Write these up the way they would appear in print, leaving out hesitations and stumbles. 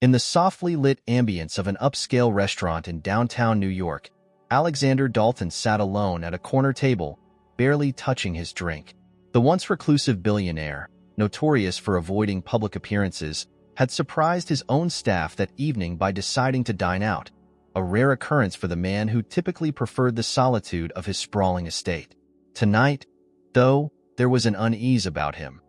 In the softly lit ambience of an upscale restaurant in downtown New York, Alexander Dalton sat alone at a corner table, barely touching his drink. The once reclusive billionaire, notorious for avoiding public appearances, had surprised his own staff that evening by deciding to dine out, a rare occurrence for the man who typically preferred the solitude of his sprawling estate. Tonight, though, there was an unease about him,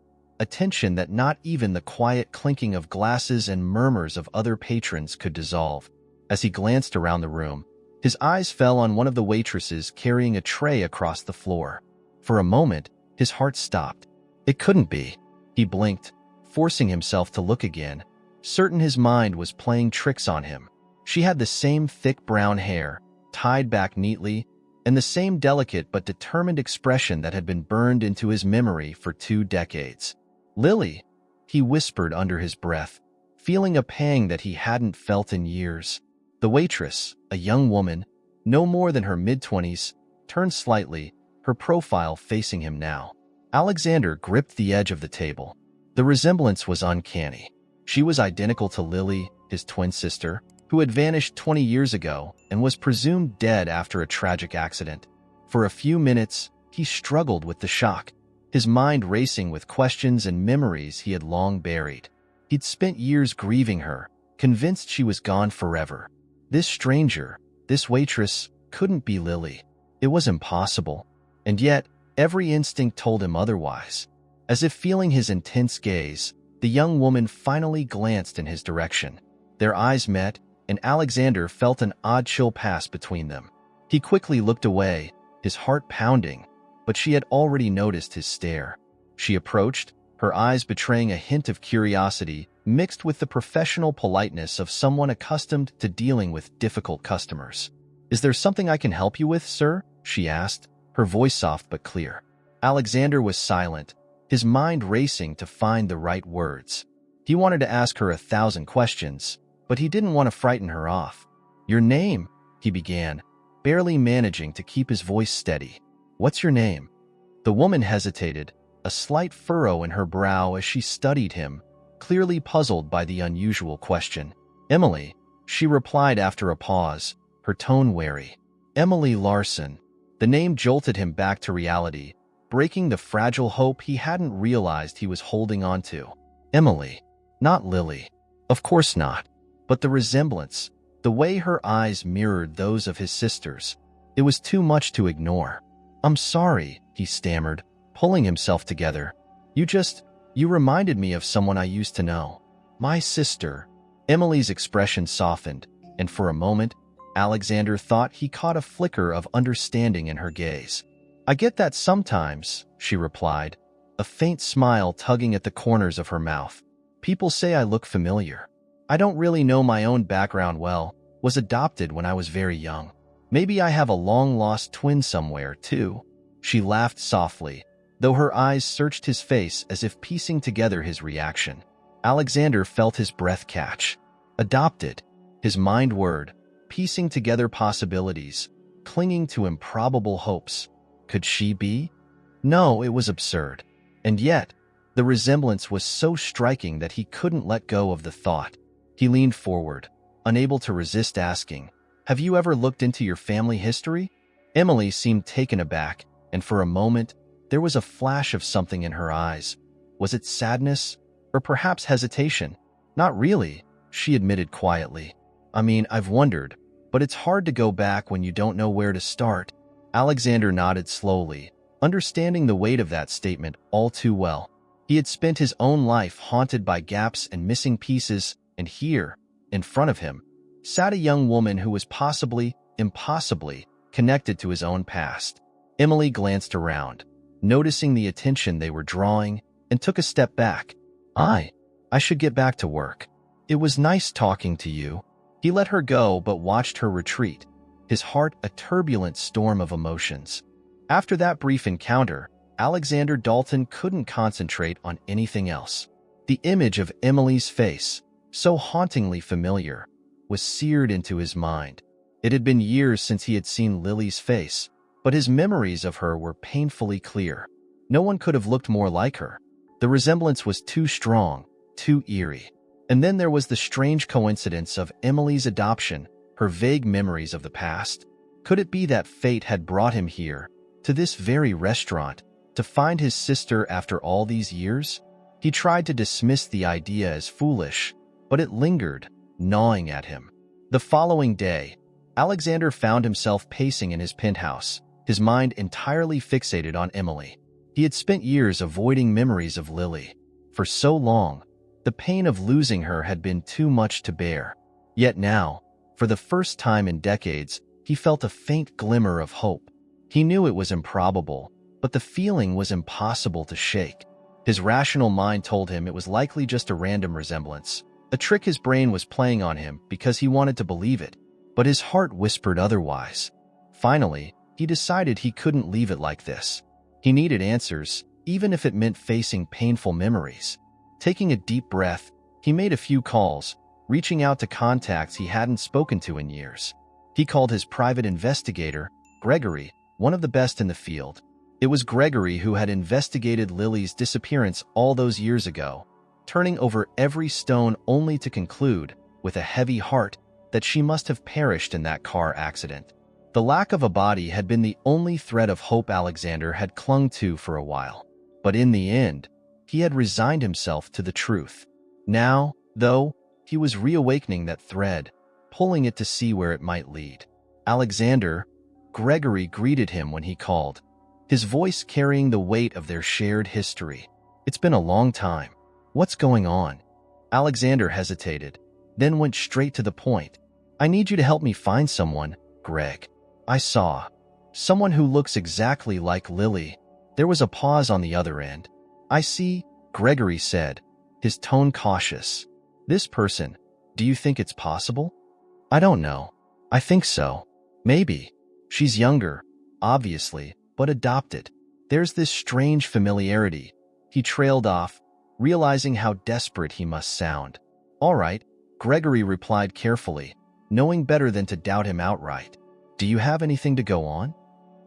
a tension that not even the quiet clinking of glasses and murmurs of other patrons could dissolve. As he glanced around the room, his eyes fell on one of the waitresses carrying a tray across the floor. For a moment, his heart stopped. It couldn't be. He blinked, forcing himself to look again, certain his mind was playing tricks on him. She had the same thick brown hair, tied back neatly, and the same delicate but determined expression that had been burned into his memory for 2 decades. "Lily," he whispered under his breath, feeling a pang that he hadn't felt in years. The waitress, a young woman, no more than her mid-20s, turned slightly, her profile facing him now. Alexander gripped the edge of the table. The resemblance was uncanny. She was identical to Lily, his twin sister, who had vanished 20 years ago and was presumed dead after a tragic accident. For a few minutes, he struggled with the shock, his mind racing with questions and memories he had long buried. He'd spent years grieving her, convinced she was gone forever. This stranger, this waitress, couldn't be Lily. It was impossible. And yet, every instinct told him otherwise. As if feeling his intense gaze, the young woman finally glanced in his direction. Their eyes met, and Alexander felt an odd chill pass between them. He quickly looked away, his heart pounding, but she had already noticed his stare. She approached, her eyes betraying a hint of curiosity mixed with the professional politeness of someone accustomed to dealing with difficult customers. "Is there something I can help you with, sir?" she asked, her voice soft but clear. Alexander was silent, his mind racing to find the right words. He wanted to ask her 1,000 questions, but he didn't want to frighten her off. "Your name?" he began, barely managing to keep his voice steady. "What's your name?" The woman hesitated, a slight furrow in her brow as she studied him, clearly puzzled by the unusual question. "Emily," she replied after a pause, her tone wary. "Emily Larson." The name jolted him back to reality, breaking the fragile hope he hadn't realized he was holding on to. Emily, not Lily. Of course not. But the resemblance, the way her eyes mirrored those of his sisters, it was too much to ignore. "I'm sorry," he stammered, pulling himself together. You reminded me of someone I used to know. My sister." Emily's expression softened, and for a moment, Alexander thought he caught a flicker of understanding in her gaze. "I get that sometimes," she replied, a faint smile tugging at the corners of her mouth. "People say I look familiar. I don't really know my own background well, was adopted when I was very young. Maybe I have a long-lost twin somewhere, too." She laughed softly, though her eyes searched his face as if piecing together his reaction. Alexander felt his breath catch. Adopted, his mind whirred, piecing together possibilities, clinging to improbable hopes. Could she be? No, it was absurd. And yet, the resemblance was so striking that he couldn't let go of the thought. He leaned forward, unable to resist asking, "Have you ever looked into your family history?" Emily seemed taken aback, and for a moment, there was a flash of something in her eyes. Was it sadness? Or perhaps hesitation? "Not really," she admitted quietly. "I mean, I've wondered, but it's hard to go back when you don't know where to start." Alexander nodded slowly, understanding the weight of that statement all too well. He had spent his own life haunted by gaps and missing pieces, and here, in front of him, sat a young woman who was possibly, impossibly, connected to his own past. Emily glanced around, noticing the attention they were drawing, and took a step back. I should get back to work. It was nice talking to you." He let her go but watched her retreat, his heart a turbulent storm of emotions. After that brief encounter, Alexander Dalton couldn't concentrate on anything else. The image of Emily's face, so hauntingly familiar, was seared into his mind. It had been years since he had seen Lily's face, but his memories of her were painfully clear. No one could have looked more like her. The resemblance was too strong, too eerie. And then there was the strange coincidence of Emily's adoption, her vague memories of the past. Could it be that fate had brought him here, to this very restaurant, to find his sister after all these years? He tried to dismiss the idea as foolish, but it lingered, gnawing at him. The following day, Alexander found himself pacing in his penthouse, his mind entirely fixated on Emily. He had spent years avoiding memories of Lily. For so long, the pain of losing her had been too much to bear. Yet now, for the first time in decades, he felt a faint glimmer of hope. He knew it was improbable, but the feeling was impossible to shake. His rational mind told him it was likely just a random resemblance, a trick his brain was playing on him because he wanted to believe it, but his heart whispered otherwise. Finally, he decided he couldn't leave it like this. He needed answers, even if it meant facing painful memories. Taking a deep breath, he made a few calls, reaching out to contacts he hadn't spoken to in years. He called his private investigator, Gregory, one of the best in the field. It was Gregory who had investigated Lily's disappearance all those years ago, turning over every stone only to conclude, with a heavy heart, that she must have perished in that car accident. The lack of a body had been the only thread of hope Alexander had clung to for a while. But in the end, he had resigned himself to the truth. Now, though, he was reawakening that thread, pulling it to see where it might lead. Alexander, Gregory greeted him when he called, his voice carrying the weight of their shared history. It's been a long time. What's going on? Alexander hesitated, then went straight to the point. I need you to help me find someone, Greg. I saw someone who looks exactly like Lily. There was a pause on the other end. I see, Gregory said, his tone cautious. This person, do you think it's possible? I don't know. I think so. Maybe. She's younger, obviously, but adopted. There's this strange familiarity. He trailed off, realizing how desperate he must sound. All right, Gregory replied carefully, knowing better than to doubt him outright. Do you have anything to go on?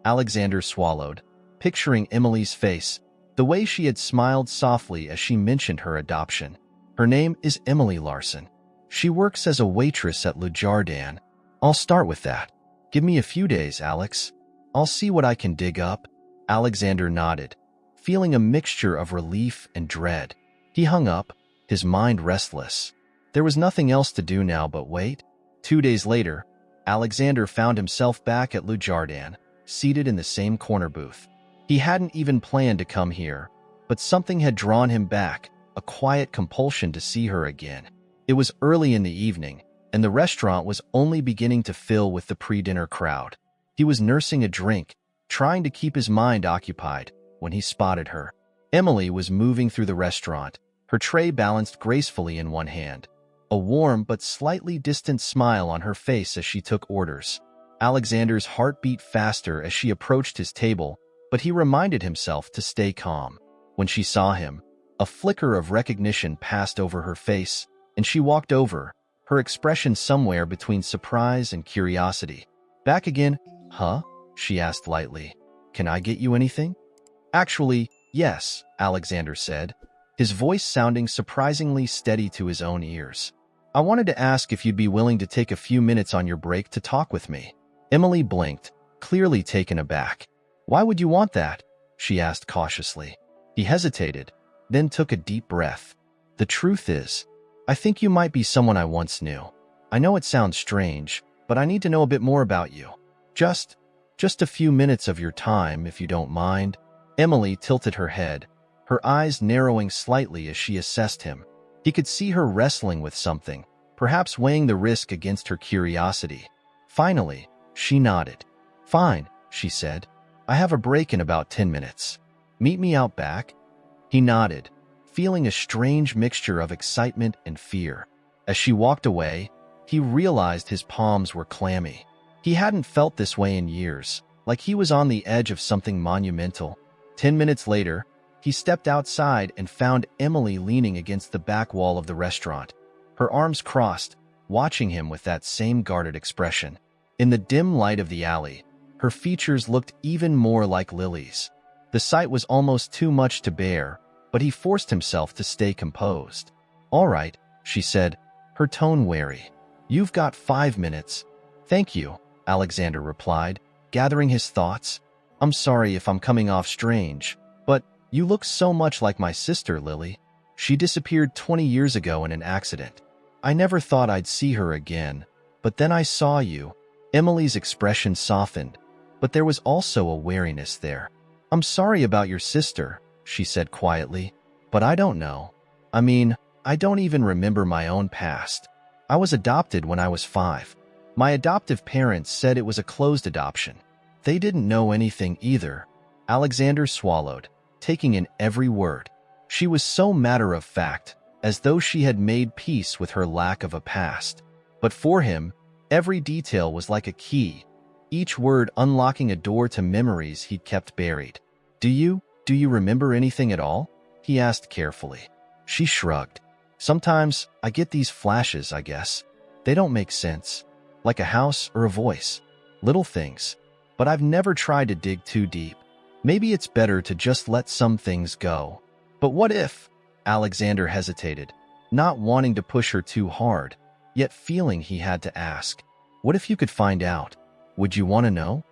Alexander swallowed, picturing Emily's face, the way she had smiled softly as she mentioned her adoption. Her name is Emily Larson. She works as a waitress at Le Jardin. I'll start with that. Give me a few days, Alex. I'll see what I can dig up. Alexander nodded, feeling a mixture of relief and dread. He hung up, his mind restless. There was nothing else to do now but wait. 2 days later, Alexander found himself back at Le Jardin, seated in the same corner booth. He hadn't even planned to come here, but something had drawn him back, a quiet compulsion to see her again. It was early in the evening, and the restaurant was only beginning to fill with the pre-dinner crowd. He was nursing a drink, trying to keep his mind occupied, when he spotted her. Emily was moving through the restaurant, her tray balanced gracefully in one hand, a warm but slightly distant smile on her face as she took orders. Alexander's heart beat faster as she approached his table, but he reminded himself to stay calm. When she saw him, a flicker of recognition passed over her face, and she walked over, her expression somewhere between surprise and curiosity. Back again, huh? She asked lightly. Can I get you anything? Actually, yes, Alexander said, his voice sounding surprisingly steady to his own ears. I wanted to ask if you'd be willing to take a few minutes on your break to talk with me. Emily blinked, clearly taken aback. Why would you want that? She asked cautiously. He hesitated, then took a deep breath. The truth is, I think you might be someone I once knew. I know it sounds strange, but I need to know a bit more about you. Just a few minutes of your time, if you don't mind. Emily tilted her head, her eyes narrowing slightly as she assessed him. He could see her wrestling with something, perhaps weighing the risk against her curiosity. Finally, she nodded. Fine, she said. I have a break in about 10 minutes. Meet me out back. He nodded, feeling a strange mixture of excitement and fear. As she walked away, he realized his palms were clammy. He hadn't felt this way in years, like he was on the edge of something monumental. 10 minutes later, he stepped outside and found Emily leaning against the back wall of the restaurant, her arms crossed, watching him with that same guarded expression. In the dim light of the alley, her features looked even more like Lily's. The sight was almost too much to bear, but he forced himself to stay composed. All right, she said, her tone wary. You've got 5 minutes. Thank you, Alexander replied, gathering his thoughts. I'm sorry if I'm coming off strange, but you look so much like my sister, Lily. She disappeared 20 years ago in an accident. I never thought I'd see her again, but then I saw you. Emily's expression softened, but there was also a wariness there. I'm sorry about your sister, she said quietly, but I don't know. I mean, I don't even remember my own past. I was adopted when I was 5. My adoptive parents said it was a closed adoption. They didn't know anything either. Alexander swallowed, taking in every word. She was so matter-of-fact, as though she had made peace with her lack of a past. But for him, every detail was like a key, each word unlocking a door to memories he'd kept buried. Do you remember anything at all? He asked carefully. She shrugged. Sometimes I get these flashes, I guess. They don't make sense. Like a house or a voice. Little things. But I've never tried to dig too deep. Maybe it's better to just let some things go. But what if? Alexander hesitated, not wanting to push her too hard, yet feeling he had to ask. What if you could find out? Would you want to know?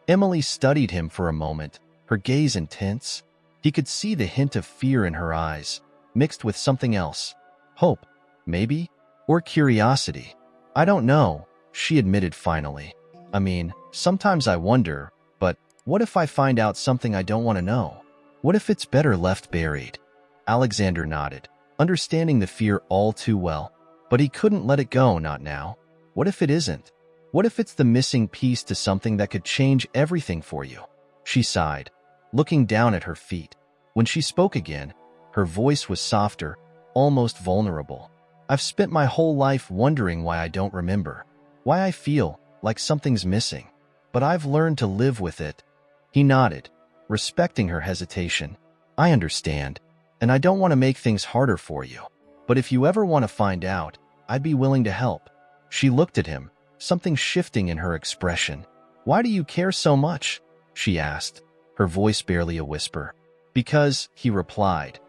Emily studied him for a moment, her gaze intense. He could see the hint of fear in her eyes, mixed with something else. Hope, maybe? Or curiosity. I don't know, she admitted finally. I mean, sometimes I wonder, but what if I find out something I don't want to know? What if it's better left buried? Alexander nodded, understanding the fear all too well. But he couldn't let it go, not now. What if it isn't? What if it's the missing piece to something that could change everything for you? She sighed, looking down at her feet. When she spoke again, her voice was softer, almost vulnerable. I've spent my whole life wondering why I don't remember, why I feel like something's missing. But I've learned to live with it. He nodded, respecting her hesitation. I understand, and I don't want to make things harder for you. But if you ever want to find out, I'd be willing to help. She looked at him, something shifting in her expression. Why do you care so much? She asked, her voice barely a whisper. Because, he replied,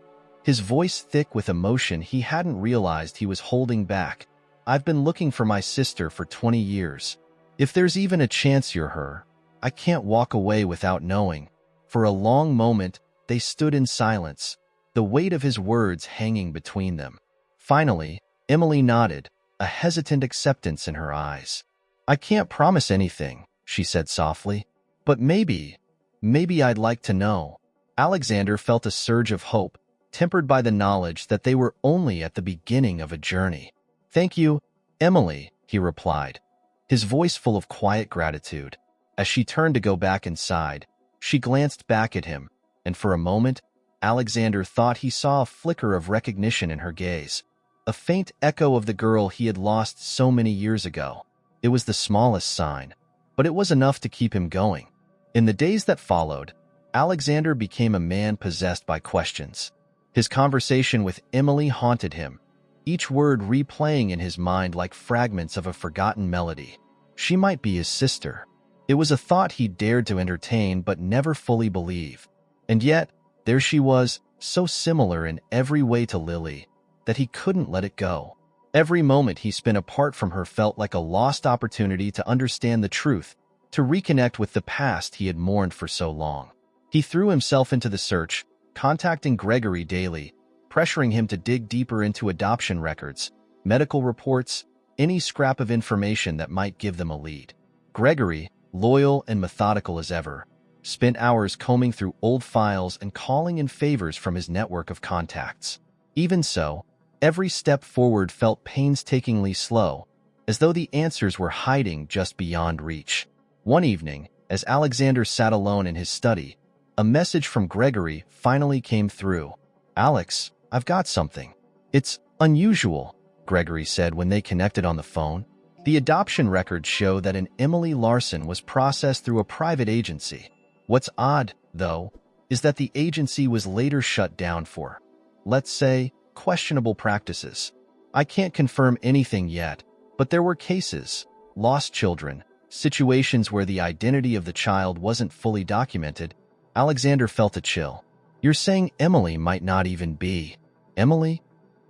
his voice thick with emotion he hadn't realized he was holding back. I've been looking for my sister for 20 years. If there's even a chance you're her, I can't walk away without knowing. For a long moment, they stood in silence, the weight of his words hanging between them. Finally, Emily nodded, a hesitant acceptance in her eyes. I can't promise anything, she said softly, but maybe I'd like to know. Alexander felt a surge of hope, tempered by the knowledge that they were only at the beginning of a journey. Thank you, Emily, he replied, his voice full of quiet gratitude. As she turned to go back inside, she glanced back at him, and for a moment, Alexander thought he saw a flicker of recognition in her gaze, a faint echo of the girl he had lost so many years ago. It was the smallest sign, but it was enough to keep him going. In the days that followed, Alexander became a man possessed by questions. His conversation with Emily haunted him, each word replaying in his mind like fragments of a forgotten melody. She might be his sister. It was a thought he dared to entertain but never fully believe. And yet, there she was, so similar in every way to Lily, that he couldn't let it go. Every moment he spent apart from her felt like a lost opportunity to understand the truth, to reconnect with the past he had mourned for so long. He threw himself into the search, contacting Gregory daily, pressuring him to dig deeper into adoption records, medical reports, any scrap of information that might give them a lead. Gregory, loyal and methodical as ever, spent hours combing through old files and calling in favors from his network of contacts. Even so, every step forward felt painstakingly slow, as though the answers were hiding just beyond reach. One evening, as Alexander sat alone in his study, a message from Gregory finally came through. Alex, I've got something. It's unusual, Gregory said when they connected on the phone. The adoption records show that an Emily Larson was processed through a private agency. What's odd, though, is that the agency was later shut down for, let's say, questionable practices. I can't confirm anything yet, but there were cases, lost children, situations where the identity of the child wasn't fully documented. Alexander felt a chill. You're saying Emily might not even be Emily?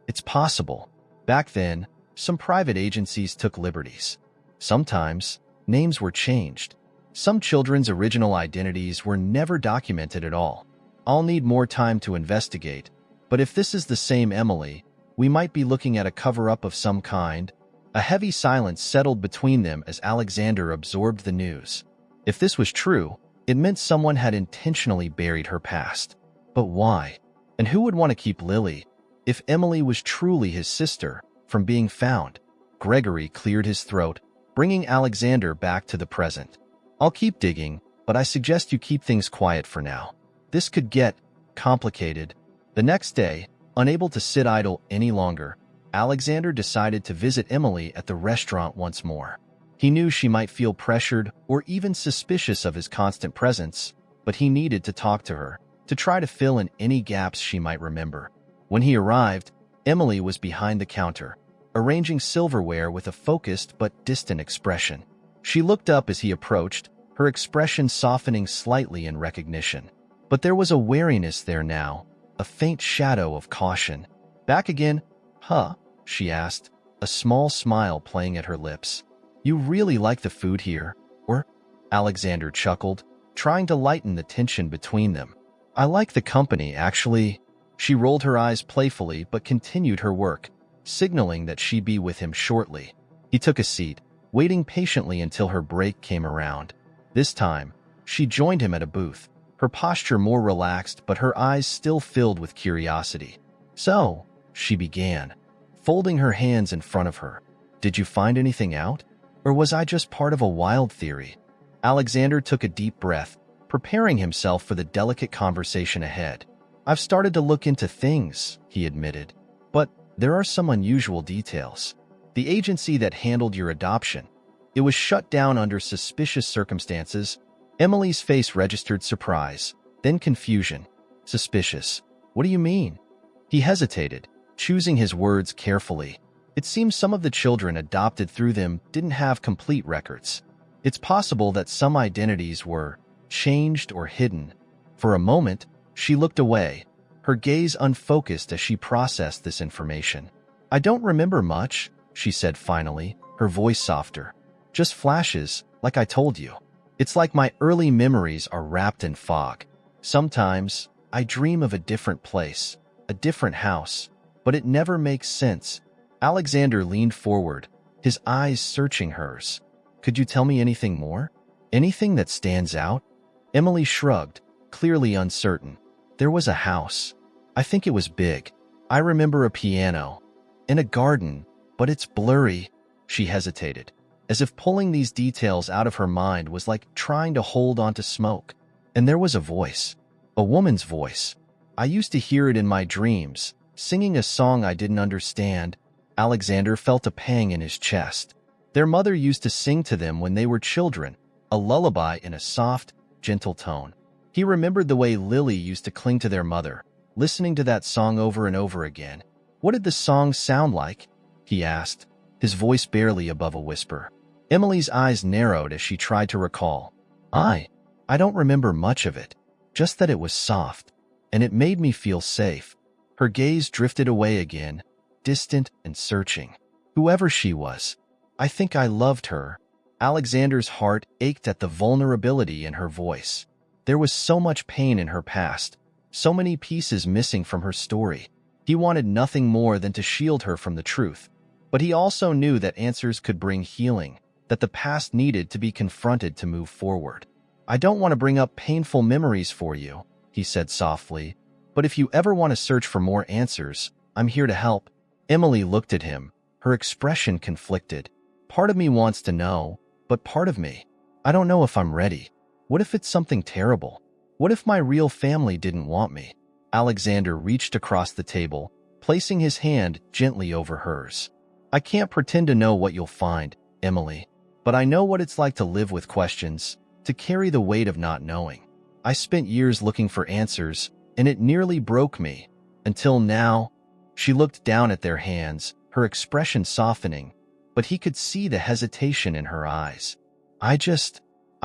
It's possible. Back then, some private agencies took liberties. Sometimes, names were changed. Some children's original identities were never documented at all. I'll need more time to investigate, but if this is the same Emily, we might be looking at a cover-up of some kind. A heavy silence settled between them as Alexander absorbed the news. If this was true, it meant someone had intentionally buried her past. But why? And who would want to keep Lily, if Emily was truly his sister, from being found? Gregory cleared his throat, bringing Alexander back to the present. I'll keep digging, but I suggest you keep things quiet for now. This could get complicated. The next day, unable to sit idle any longer, Alexander decided to visit Emily at the restaurant once more. He knew she might feel pressured or even suspicious of his constant presence, but he needed to talk to her, to try to fill in any gaps she might remember. When he arrived, Emily was behind the counter, arranging silverware with a focused but distant expression. She looked up as he approached, her expression softening slightly in recognition. But there was a wariness there now, a faint shadow of caution. "Back again, huh?" she asked, a small smile playing at her lips. "You really like the food here, or?" Alexander chuckled, trying to lighten the tension between them. "I like the company, actually." She rolled her eyes playfully but continued her work, signaling that she'd be with him shortly. He took a seat, waiting patiently until her break came around. This time, she joined him at a booth, her posture more relaxed but her eyes still filled with curiosity. "So," she began, folding her hands in front of her, "did you find anything out? Or was I just part of a wild theory?" Alexander took a deep breath, preparing himself for the delicate conversation ahead. "I've started to look into things," he admitted, "but there are some unusual details. The agency that handled your adoption, it was shut down under suspicious circumstances." Emily's face registered surprise, then confusion. "Suspicious? What do you mean?" He hesitated, choosing his words carefully. It seems some of the children adopted through them didn't have complete records. It's possible that some identities were changed or hidden. For a moment, she looked away, her gaze unfocused as she processed this information. "I don't remember much," she said finally, her voice softer. "Just flashes, like I told you. It's like my early memories are wrapped in fog. Sometimes, I dream of a different place, a different house, but it never makes sense." Alexander leaned forward, his eyes searching hers. "Could you tell me anything more? Anything that stands out?" Emily shrugged, clearly uncertain. "There was a house. I think it was big. I remember a piano. In a garden, but it's blurry." She hesitated, as if pulling these details out of her mind was like trying to hold on to smoke. "And there was a voice. A woman's voice. I used to hear it in my dreams, singing a song I didn't understand." Alexander felt a pang in his chest. Their mother used to sing to them when they were children, a lullaby in a soft, gentle tone. He remembered the way Lily used to cling to their mother, listening to that song over and over again. "What did the song sound like?" he asked, his voice barely above a whisper. Emily's eyes narrowed as she tried to recall. I don't remember much of it, just that it was soft, and it made me feel safe." Her gaze drifted away again, distant and searching. "Whoever she was, I think I loved her." Alexander's heart ached at the vulnerability in her voice. There was so much pain in her past, so many pieces missing from her story. He wanted nothing more than to shield her from the truth. But he also knew that answers could bring healing, that the past needed to be confronted to move forward. "I don't want to bring up painful memories for you," he said softly, "but if you ever want to search for more answers, I'm here to help." Emily looked at him, her expression conflicted. "Part of me wants to know, but part of me, I don't know if I'm ready. What if it's something terrible? What if my real family didn't want me?" Alexander reached across the table, placing his hand gently over hers. "I can't pretend to know what you'll find, Emily, but I know what it's like to live with questions, to carry the weight of not knowing. I spent years looking for answers, and it nearly broke me. Until now." She looked down at their hands, her expression softening, but he could see the hesitation in her eyes. I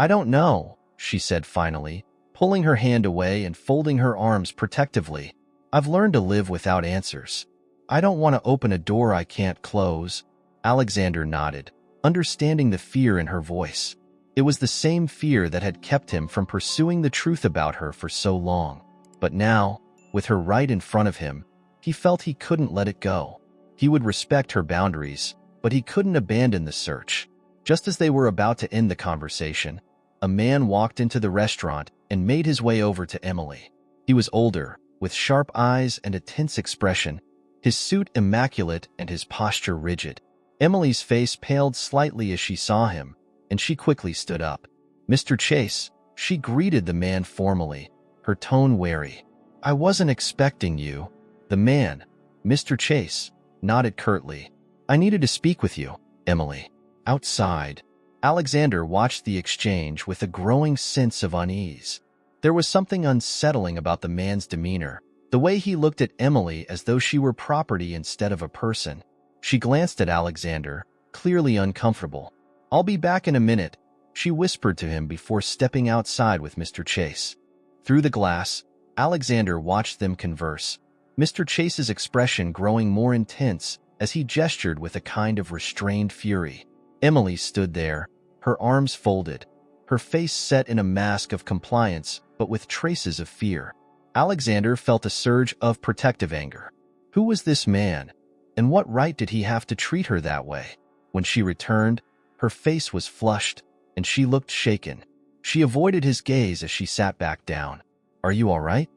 don't know," she said finally, pulling her hand away and folding her arms protectively. "I've learned to live without answers. I don't want to open a door I can't close. Alexander nodded, understanding the fear in her voice. It was the same fear that had kept him from pursuing the truth about her for so long. But now, with her right in front of him, he felt he couldn't let it go. He would respect her boundaries, but he couldn't abandon the search. Just as they were about to end the conversation, a man walked into the restaurant and made his way over to Emily. He was older, with sharp eyes and a tense expression, his suit immaculate and his posture rigid. Emily's face paled slightly as she saw him, and she quickly stood up. "Mr. Chase," she greeted the man formally, her tone wary. "I wasn't expecting you." The man, Mr. Chase, nodded curtly. "I needed to speak with you, Emily." Outside, Alexander watched the exchange with a growing sense of unease. There was something unsettling about the man's demeanor, the way he looked at Emily as though she were property instead of a person. She glanced at Alexander, clearly uncomfortable. "I'll be back in a minute," she whispered to him before stepping outside with Mr. Chase. Through the glass, Alexander watched them converse, Mr. Chase's expression growing more intense as he gestured with a kind of restrained fury. Emily stood there, her arms folded, her face set in a mask of compliance but with traces of fear. Alexander felt a surge of protective anger. Who was this man, and what right did he have to treat her that way? When she returned, her face was flushed, and she looked shaken. She avoided his gaze as she sat back down. "Are you all right?"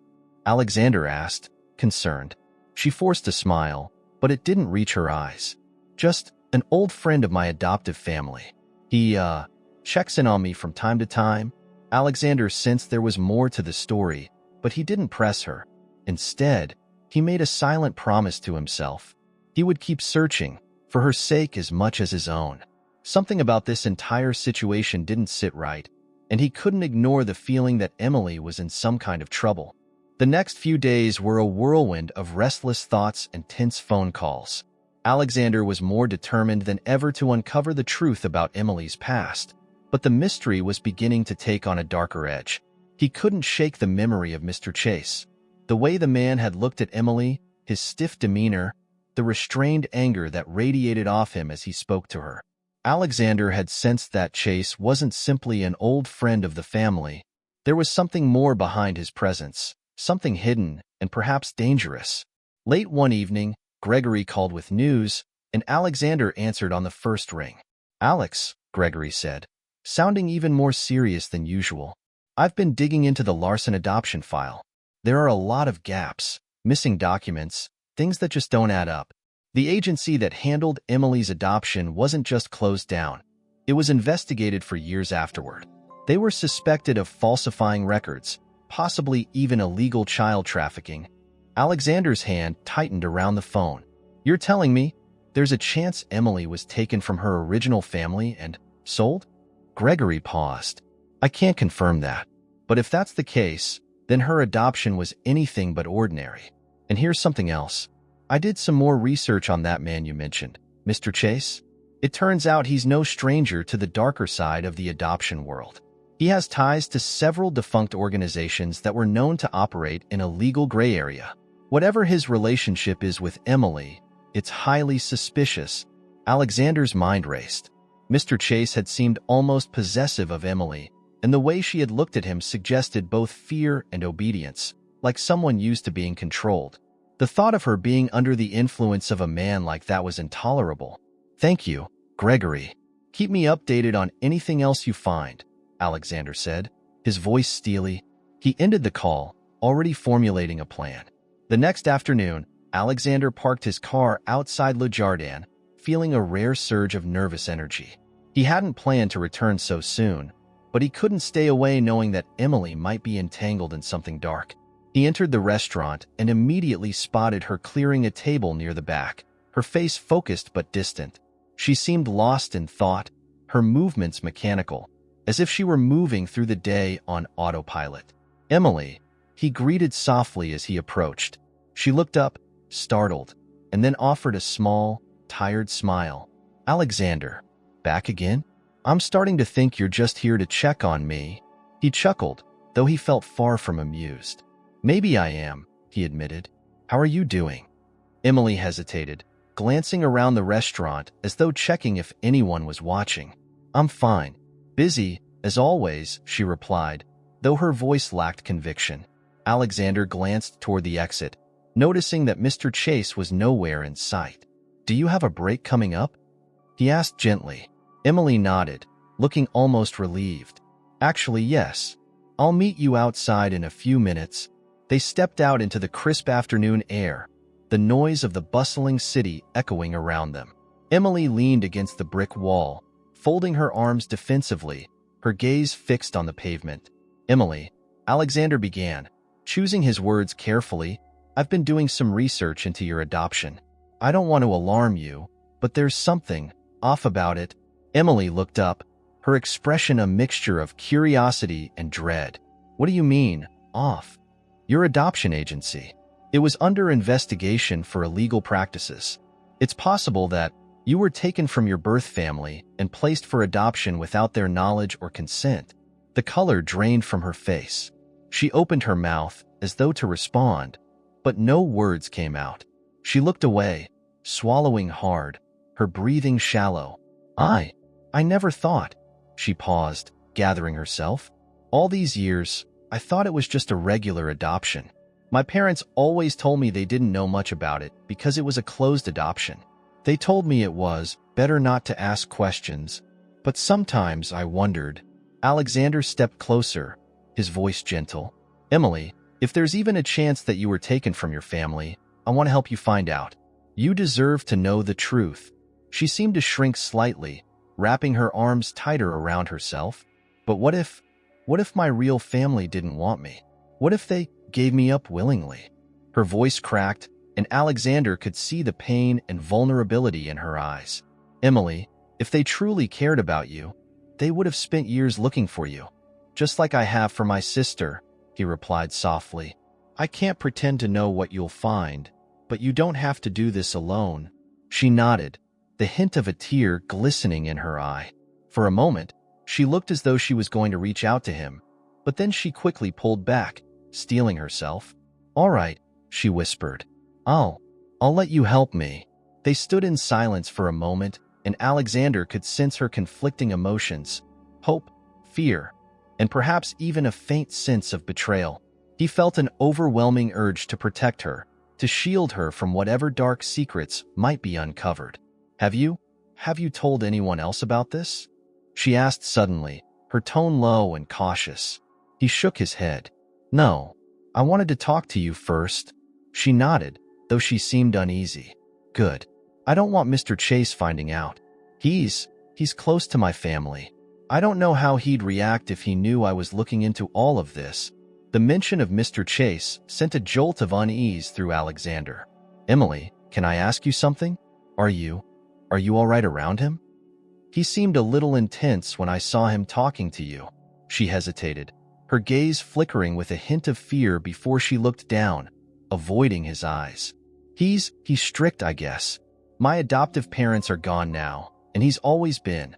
Alexander asked, concerned. She forced a smile, but it didn't reach her eyes. "Just an old friend of my adoptive family. He, checks in on me from time to time." Alexander sensed there was more to the story, but he didn't press her. Instead, he made a silent promise to himself. He would keep searching, for her sake as much as his own. Something about this entire situation didn't sit right, and he couldn't ignore the feeling that Emily was in some kind of trouble. The next few days were a whirlwind of restless thoughts and tense phone calls. Alexander was more determined than ever to uncover the truth about Emily's past, but the mystery was beginning to take on a darker edge. He couldn't shake the memory of Mr. Chase. The way the man had looked at Emily, his stiff demeanor, the restrained anger that radiated off him as he spoke to her. Alexander had sensed that Chase wasn't simply an old friend of the family. There was something more behind his presence, something hidden and perhaps dangerous. Late one evening, Gregory called with news, and Alexander answered on the first ring. "Alex," Gregory said, sounding even more serious than usual, "I've been digging into the Larson adoption file. There are a lot of gaps, missing documents, things that just don't add up. The agency that handled Emily's adoption wasn't just closed down. It was investigated for years afterward. They were suspected of falsifying records, possibly even illegal child trafficking." Alexander's hand tightened around the phone. "You're telling me there's a chance Emily was taken from her original family and sold?" Gregory paused. "I can't confirm that. But if that's the case, then her adoption was anything but ordinary. And here's something else. I did some more research on that man you mentioned, Mr. Chase. It turns out he's no stranger to the darker side of the adoption world. He has ties to several defunct organizations that were known to operate in a legal gray area. Whatever his relationship is with Emily, it's highly suspicious." Alexander's mind raced. Mr. Chase had seemed almost possessive of Emily, and the way she had looked at him suggested both fear and obedience, like someone used to being controlled. The thought of her being under the influence of a man like that was intolerable. "Thank you, Gregory. Keep me updated on anything else you find," Alexander said, his voice steely. He ended the call, already formulating a plan. The next afternoon, Alexander parked his car outside Le Jardin, feeling a rare surge of nervous energy. He hadn't planned to return so soon, but he couldn't stay away knowing that Emily might be entangled in something dark. He entered the restaurant and immediately spotted her clearing a table near the back, her face focused but distant. She seemed lost in thought, her movements mechanical, as if she were moving through the day on autopilot. "Emily," he greeted softly as he approached. She looked up, startled, and then offered a small, tired smile. "Alexander, back again? I'm starting to think you're just here to check on me." He chuckled, though he felt far from amused. "Maybe I am," he admitted. "How are you doing?" Emily hesitated, glancing around the restaurant as though checking if anyone was watching. I'm fine. Busy, as always, she replied, though her voice lacked conviction. Alexander glanced toward the exit, noticing that Mr. Chase was nowhere in sight. Do you have a break coming up? He asked gently. Emily nodded, looking almost relieved. Actually, yes. I'll meet you outside in a few minutes. They stepped out into the crisp afternoon air, the noise of the bustling city echoing around them. Emily leaned against the brick wall, folding her arms defensively, her gaze fixed on the pavement. Emily, Alexander began, choosing his words carefully. I've been doing some research into your adoption. I don't want to alarm you, but there's something off about it. Emily looked up, her expression a mixture of curiosity and dread. What do you mean, off? Your adoption agency. It was under investigation for illegal practices. It's possible that you were taken from your birth family and placed for adoption without their knowledge or consent. The color drained from her face. She opened her mouth as though to respond, but no words came out. She looked away, swallowing hard, her breathing shallow. I never thought. She paused, gathering herself. All these years, I thought it was just a regular adoption. My parents always told me they didn't know much about it because it was a closed adoption. They told me it was better not to ask questions, but sometimes I wondered. Alexander stepped closer, his voice gentle. Emily, if there's even a chance that you were taken from your family, I want to help you find out. You deserve to know the truth. She seemed to shrink slightly, wrapping her arms tighter around herself. But what if my real family didn't want me? What if they gave me up willingly? Her voice cracked, and Alexander could see the pain and vulnerability in her eyes. Emily, if they truly cared about you, they would have spent years looking for you. Just like I have for my sister, he replied softly. I can't pretend to know what you'll find, but you don't have to do this alone. She nodded, the hint of a tear glistening in her eye. For a moment, she looked as though she was going to reach out to him, but then she quickly pulled back, steeling herself. All right, she whispered. I'll let you help me. They stood in silence for a moment, and Alexander could sense her conflicting emotions, hope, fear, and perhaps even a faint sense of betrayal. He felt an overwhelming urge to protect her, to shield her from whatever dark secrets might be uncovered. Have you told anyone else about this? She asked suddenly, her tone low and cautious. He shook his head. No, I wanted to talk to you first. She nodded, though she seemed uneasy. Good. I don't want Mr. Chase finding out. He's close to my family. I don't know how he'd react if he knew I was looking into all of this. The mention of Mr. Chase sent a jolt of unease through Alexander. Emily, can I ask you something? Are you all right around him? He seemed a little intense when I saw him talking to you. She hesitated, her gaze flickering with a hint of fear before she looked down, avoiding his eyes. He's strict, I guess. My adoptive parents are gone now, and he's always been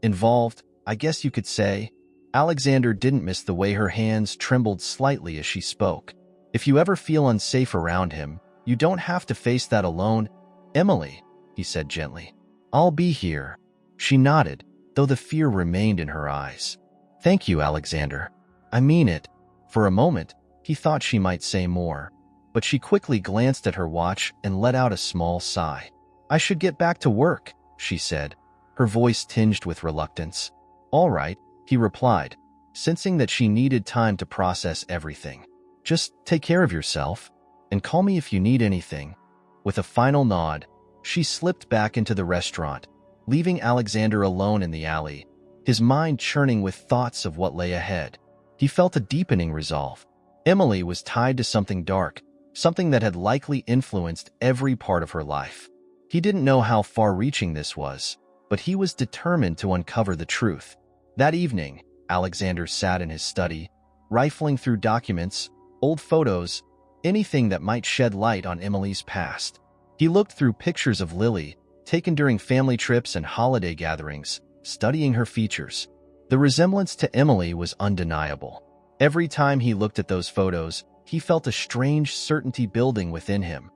involved, I guess you could say. Alexander didn't miss the way her hands trembled slightly as she spoke. If you ever feel unsafe around him, you don't have to face that alone. Emily, he said gently. I'll be here. She nodded, though the fear remained in her eyes. Thank you, Alexander. I mean it. For a moment, he thought she might say more, but she quickly glanced at her watch and let out a small sigh. I should get back to work, she said, her voice tinged with reluctance. All right, he replied, sensing that she needed time to process everything. Just take care of yourself, and call me if you need anything. With a final nod, she slipped back into the restaurant, leaving Alexander alone in the alley, his mind churning with thoughts of what lay ahead. He felt a deepening resolve. Emily was tied to something dark, something that had likely influenced every part of her life. He didn't know how far-reaching this was, but he was determined to uncover the truth. That evening, Alexander sat in his study, rifling through documents, old photos, anything that might shed light on Emily's past. He looked through pictures of Lily, taken during family trips and holiday gatherings, studying her features. The resemblance to Emily was undeniable. Every time he looked at those photos, he felt a strange certainty building within him.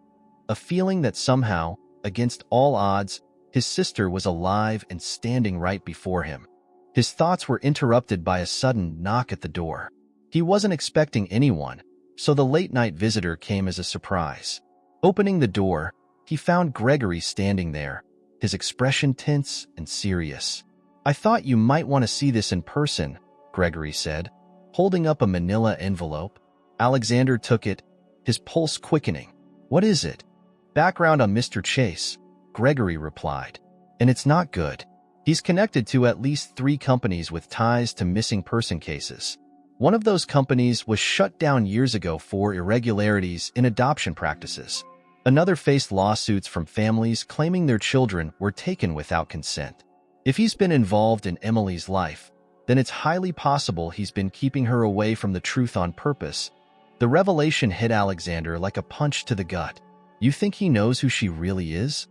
a feeling that somehow, against all odds, his sister was alive and standing right before him. His thoughts were interrupted by a sudden knock at the door. He wasn't expecting anyone, so the late-night visitor came as a surprise. Opening the door, he found Gregory standing there, his expression tense and serious. "I thought you might want to see this in person," Gregory said, holding up a manila envelope. Alexander took it, his pulse quickening. "What is it?" "Background on Mr. Chase," Gregory replied. "And it's not good. He's connected to at least 3 companies with ties to missing person cases. One of those companies was shut down years ago for irregularities in adoption practices. Another faced lawsuits from families claiming their children were taken without consent. If he's been involved in Emily's life, then it's highly possible he's been keeping her away from the truth on purpose." The revelation hit Alexander like a punch to the gut. "You think he knows who she really is?"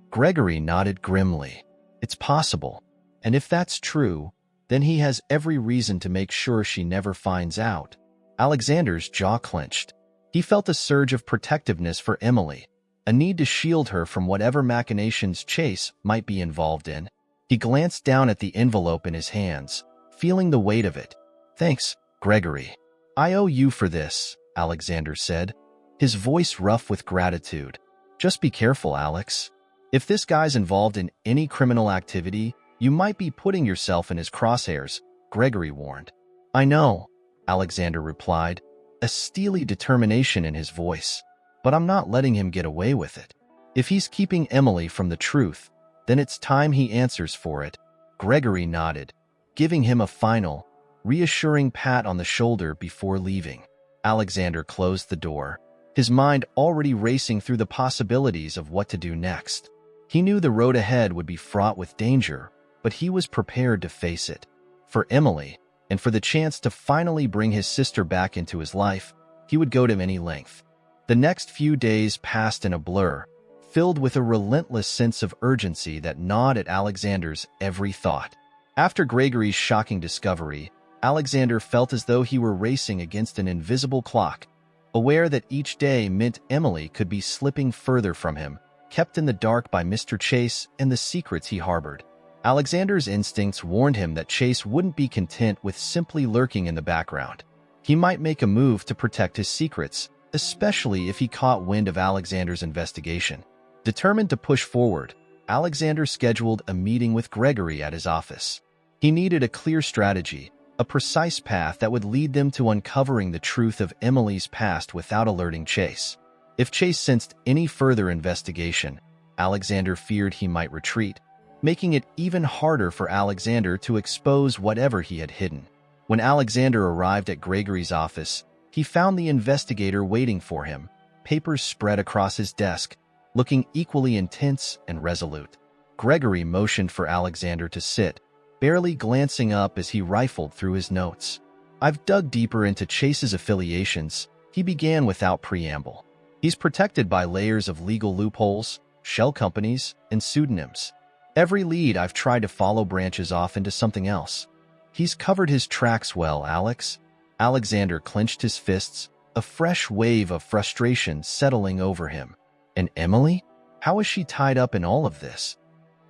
Gregory nodded grimly. "It's possible. And if that's true, then he has every reason to make sure she never finds out." Alexander's jaw clenched. He felt a surge of protectiveness for Emily, a need to shield her from whatever machinations Chase might be involved in. He glanced down at the envelope in his hands, feeling the weight of it. "Thanks, Gregory. I owe you for this," Alexander said, his voice rough with gratitude. "Just be careful, Alex. If this guy's involved in any criminal activity, you might be putting yourself in his crosshairs," Gregory warned. "I know," Alexander replied, a steely determination in his voice. "But I'm not letting him get away with it. If he's keeping Emily from the truth, then it's time he answers for it." Gregory nodded, giving him a final, reassuring pat on the shoulder before leaving. Alexander closed the door, his mind already racing through the possibilities of what to do next. He knew the road ahead would be fraught with danger, but he was prepared to face it. For Emily, and for the chance to finally bring his sister back into his life, he would go to any length. The next few days passed in a blur, filled with a relentless sense of urgency that gnawed at Alexander's every thought. After Gregory's shocking discovery, Alexander felt as though he were racing against an invisible clock, aware that each day meant Emily could be slipping further from him, kept in the dark by Mr. Chase and the secrets he harbored. Alexander's instincts warned him that Chase wouldn't be content with simply lurking in the background. He might make a move to protect his secrets, especially if he caught wind of Alexander's investigation. Determined to push forward, Alexander scheduled a meeting with Gregory at his office. He needed a clear strategy, a precise path that would lead them to uncovering the truth of Emily's past without alerting Chase. If Chase sensed any further investigation, Alexander feared he might retreat, making it even harder for Alexander to expose whatever he had hidden. When Alexander arrived at Gregory's office, he found the investigator waiting for him, papers spread across his desk, looking equally intense and resolute. Gregory motioned for Alexander to sit, barely glancing up as he rifled through his notes. "I've dug deeper into Chase's affiliations," he began without preamble. "He's protected by layers of legal loopholes, shell companies, and pseudonyms. Every lead I've tried to follow branches off into something else. He's covered his tracks well, Alex." Alexander clenched his fists, a fresh wave of frustration settling over him. "And Emily? How is she tied up in all of this?"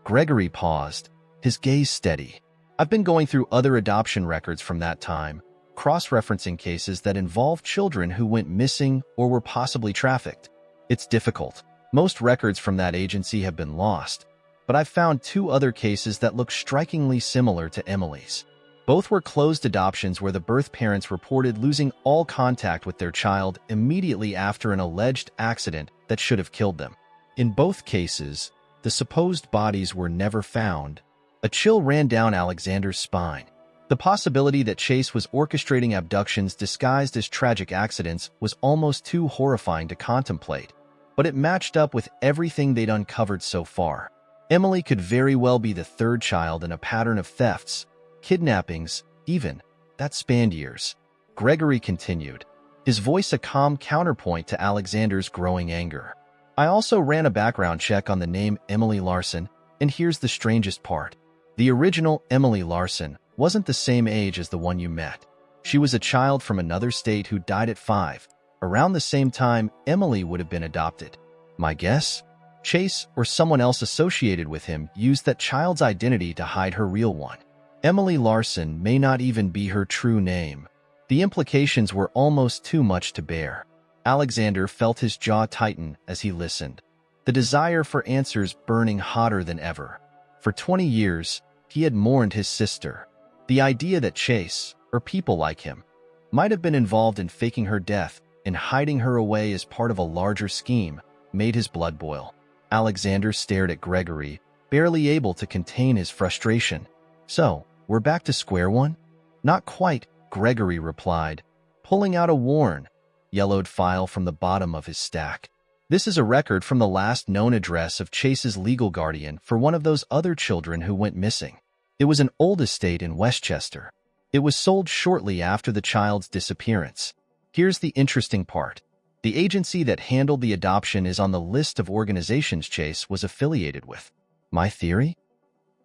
Gregory paused, his gaze steady. "I've been going through other adoption records from that time, cross-referencing cases that involved children who went missing or were possibly trafficked. It's difficult. Most records from that agency have been lost, but I've found 2 other cases that look strikingly similar to Emily's. Both were closed adoptions where the birth parents reported losing all contact with their child immediately after an alleged accident that should have killed them. In both cases, the supposed bodies were never found." A chill ran down Alexander's spine. The possibility that Chase was orchestrating abductions disguised as tragic accidents was almost too horrifying to contemplate, but it matched up with everything they'd uncovered so far. Emily could very well be the 3rd child in a pattern of thefts, kidnappings, even, that spanned years. Gregory continued, his voice a calm counterpoint to Alexander's growing anger. "I also ran a background check on the name Emily Larson, and here's the strangest part. The original Emily Larson wasn't the same age as the one you met. She was a child from another state who died at 5, around the same time Emily would have been adopted. My guess? Chase or someone else associated with him used that child's identity to hide her real one. Emily Larson may not even be her true name. The implications were almost too much to bear. Alexander felt his jaw tighten as he listened, the desire for answers burning hotter than ever. For 20 years, he had mourned his sister. The idea that Chase, or people like him, might have been involved in faking her death and hiding her away as part of a larger scheme made his blood boil. Alexander stared at Gregory, barely able to contain his frustration. So, we're back to square one? Not quite, Gregory replied, pulling out a worn, yellowed file from the bottom of his stack. This is a record from the last known address of Chase's legal guardian for one of those other children who went missing. It was an old estate in Westchester. It was sold shortly after the child's disappearance. Here's the interesting part. The agency that handled the adoption is on the list of organizations Chase was affiliated with. My theory?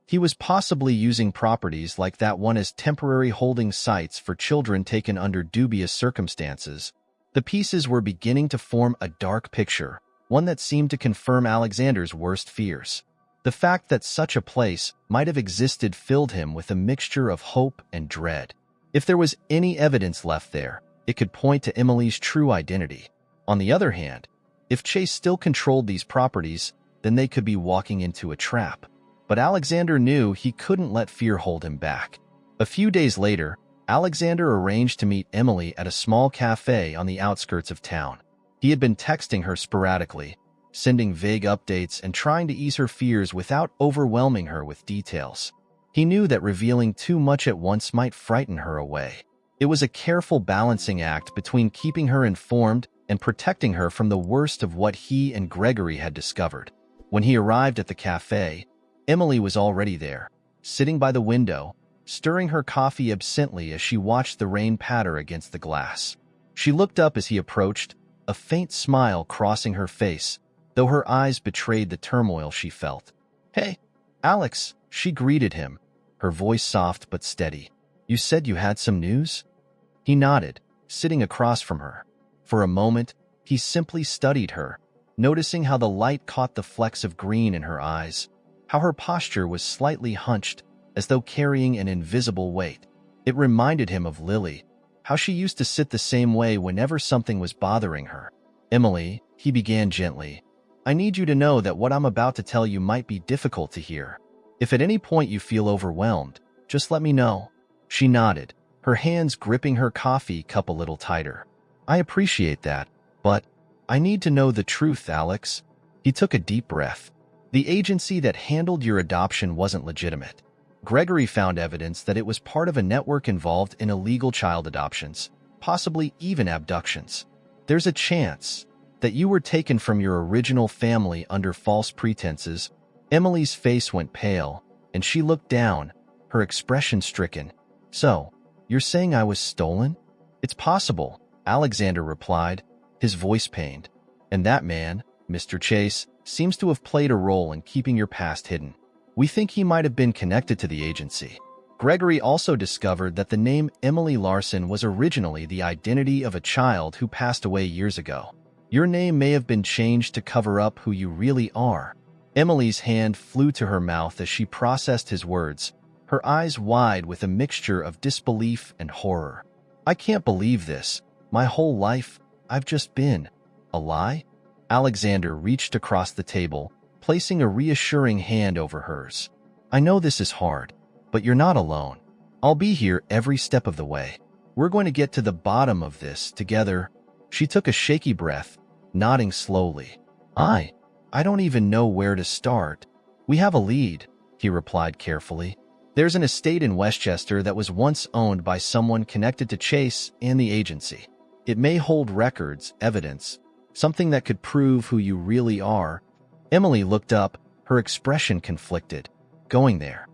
He was possibly using properties like that one as temporary holding sites for children taken under dubious circumstances. The pieces were beginning to form a dark picture, one that seemed to confirm Alexander's worst fears. The fact that such a place might have existed filled him with a mixture of hope and dread. If there was any evidence left there, it could point to Emily's true identity. On the other hand, if Chase still controlled these properties, then they could be walking into a trap. But Alexander knew he couldn't let fear hold him back. A few days later, Alexander arranged to meet Emily at a small cafe on the outskirts of town. He had been texting her sporadically, sending vague updates and trying to ease her fears without overwhelming her with details. He knew that revealing too much at once might frighten her away. It was a careful balancing act between keeping her informed and protecting her from the worst of what he and Gregory had discovered. When he arrived at the cafe, Emily was already there, sitting by the window, stirring her coffee absently as she watched the rain patter against the glass. She looked up as he approached, a faint smile crossing her face, though her eyes betrayed the turmoil she felt. "Hey, Alex," she greeted him, her voice soft but steady. "You said you had some news?" He nodded, sitting across from her. For a moment, he simply studied her, noticing how the light caught the flecks of green in her eyes, how her posture was slightly hunched, as though carrying an invisible weight. It reminded him of Lily, how she used to sit the same way whenever something was bothering her. "Emily," he began gently, "I need you to know that what I'm about to tell you might be difficult to hear. If at any point you feel overwhelmed, just let me know." She nodded, her hands gripping her coffee cup a little tighter. "I appreciate that, but I need to know the truth, Alex." He took a deep breath. "The agency that handled your adoption wasn't legitimate. Gregory found evidence that it was part of a network involved in illegal child adoptions, possibly even abductions. There's a chance that you were taken from your original family under false pretenses." Emily's face went pale, and she looked down, her expression stricken. "So, you're saying I was stolen?" "It's possible," Alexander replied, his voice pained. "And that man, Mr. Chase, seems to have played a role in keeping your past hidden. We think he might have been connected to the agency." Gregory also discovered that the name Emily Larson was originally the identity of a child who passed away years ago. "Your name may have been changed to cover up who you really are." Emily's hand flew to her mouth as she processed his words, her eyes wide with a mixture of disbelief and horror. "I can't believe this. My whole life, I've just been a lie?" Alexander reached across the table, placing a reassuring hand over hers. "I know this is hard, but you're not alone. I'll be here every step of the way. We're going to get to the bottom of this together." She took a shaky breath, nodding slowly. I don't even know where to start." "We have a lead," he replied carefully. "There's an estate in Westchester that was once owned by someone connected to Chase and the agency. It may hold records, evidence, something that could prove who you really are." Emily looked up, her expression conflicted. "Going there?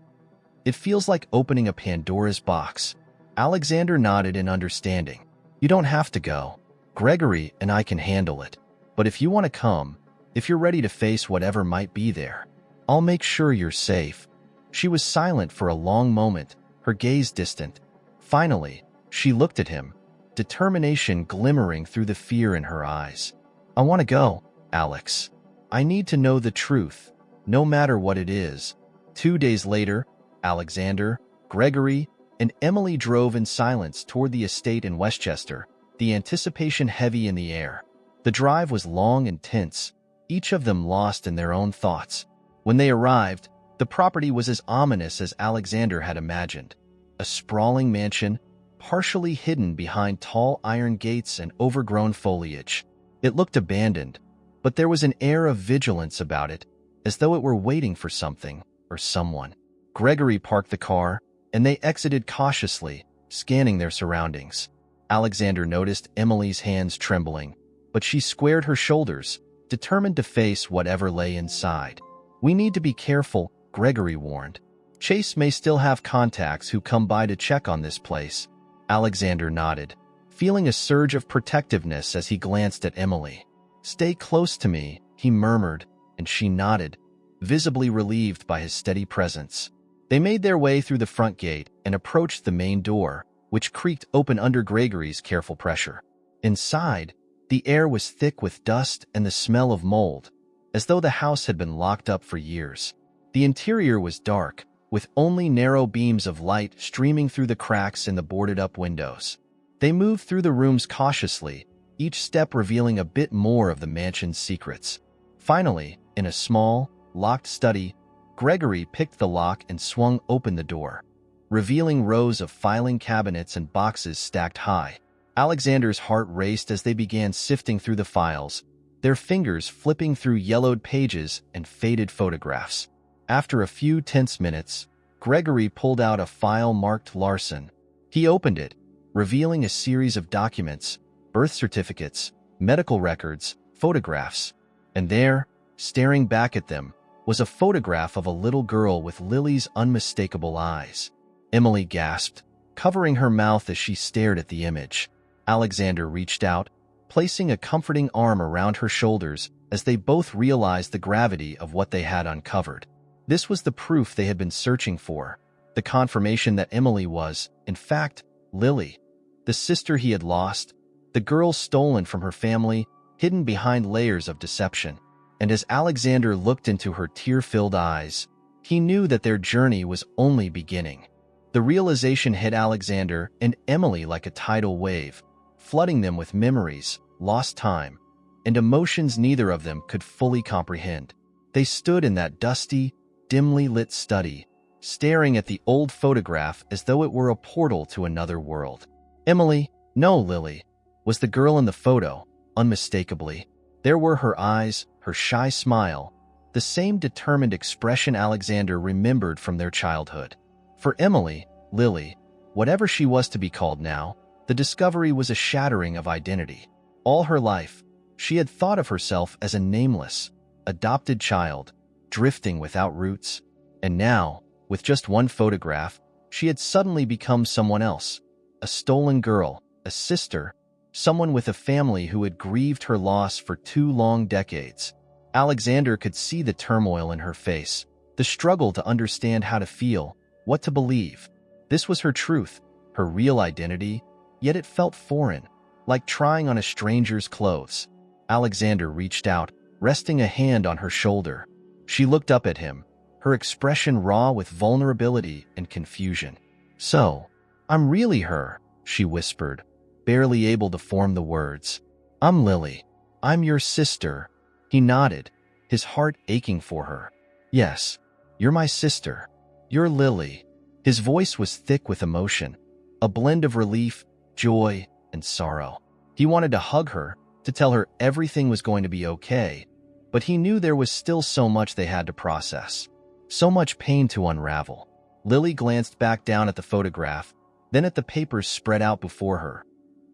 It feels like opening a Pandora's box." Alexander nodded in understanding. "You don't have to go. Gregory and I can handle it. But if you want to come, if you're ready to face whatever might be there, I'll make sure you're safe." She was silent for a long moment, her gaze distant. Finally, she looked at him, determination glimmering through the fear in her eyes. "I want to go, Alex. I need to know the truth, no matter what it is. 2 days later, Alexander, Gregory, and Emily drove in silence toward the estate in Westchester, the anticipation heavy in the air. The drive was long and tense, each of them lost in their own thoughts. When they arrived, the property was as ominous as Alexander had imagined. A sprawling mansion, partially hidden behind tall iron gates and overgrown foliage. It looked abandoned, but there was an air of vigilance about it, as though it were waiting for something or someone. Gregory parked the car, and they exited cautiously, scanning their surroundings. Alexander noticed Emily's hands trembling, but she squared her shoulders, determined to face whatever lay inside. "We need to be careful," Gregory warned. "Chase may still have contacts who come by to check on this place." Alexander nodded, feeling a surge of protectiveness as he glanced at Emily. "Stay close to me," he murmured, and she nodded, visibly relieved by his steady presence. They made their way through the front gate and approached the main door, which creaked open under Gregory's careful pressure. Inside, the air was thick with dust and the smell of mold, as though the house had been locked up for years. The interior was dark, with only narrow beams of light streaming through the cracks in the boarded-up windows. They moved through the rooms cautiously, each step revealing a bit more of the mansion's secrets. Finally, in a small, locked study, Gregory picked the lock and swung open the door, revealing rows of filing cabinets and boxes stacked high. Alexander's heart raced as they began sifting through the files, their fingers flipping through yellowed pages and faded photographs. After a few tense minutes, Gregory pulled out a file marked Larson. He opened it, revealing a series of documents, birth certificates, medical records, photographs. And there, staring back at them, was a photograph of a little girl with Lily's unmistakable eyes. Emily gasped, covering her mouth as she stared at the image. Alexander reached out, placing a comforting arm around her shoulders as they both realized the gravity of what they had uncovered. This was the proof they had been searching for, the confirmation that Emily was, in fact, Lily, the sister he had lost, the girl stolen from her family, hidden behind layers of deception. And as Alexander looked into her tear-filled eyes, he knew that their journey was only beginning. The realization hit Alexander and Emily like a tidal wave, flooding them with memories, lost time, and emotions neither of them could fully comprehend. They stood in that dusty, dimly lit study, staring at the old photograph as though it were a portal to another world. Emily, no, Lily, was the girl in the photo, unmistakably. There were her eyes, her shy smile, the same determined expression Alexander remembered from their childhood. For Emily, Lily, whatever she was to be called now, the discovery was a shattering of identity. All her life, she had thought of herself as a nameless, adopted child, drifting without roots. And now, with just one photograph, she had suddenly become someone else, a stolen girl, a sister, someone with a family who had grieved her loss for 2 long decades. Alexander could see the turmoil in her face, the struggle to understand how to feel, what to believe. This was her truth, her real identity, yet it felt foreign, like trying on a stranger's clothes. Alexander reached out, resting a hand on her shoulder. She looked up at him, her expression raw with vulnerability and confusion. "So, I'm really her," she whispered, barely able to form the words. "I'm Lily. I'm your sister." He nodded, his heart aching for her. "Yes, you're my sister. You're Lily." His voice was thick with emotion, a blend of relief, joy, and sorrow. He wanted to hug her, to tell her everything was going to be okay, but he knew there was still so much they had to process, so much pain to unravel. Lily glanced back down at the photograph, then at the papers spread out before her.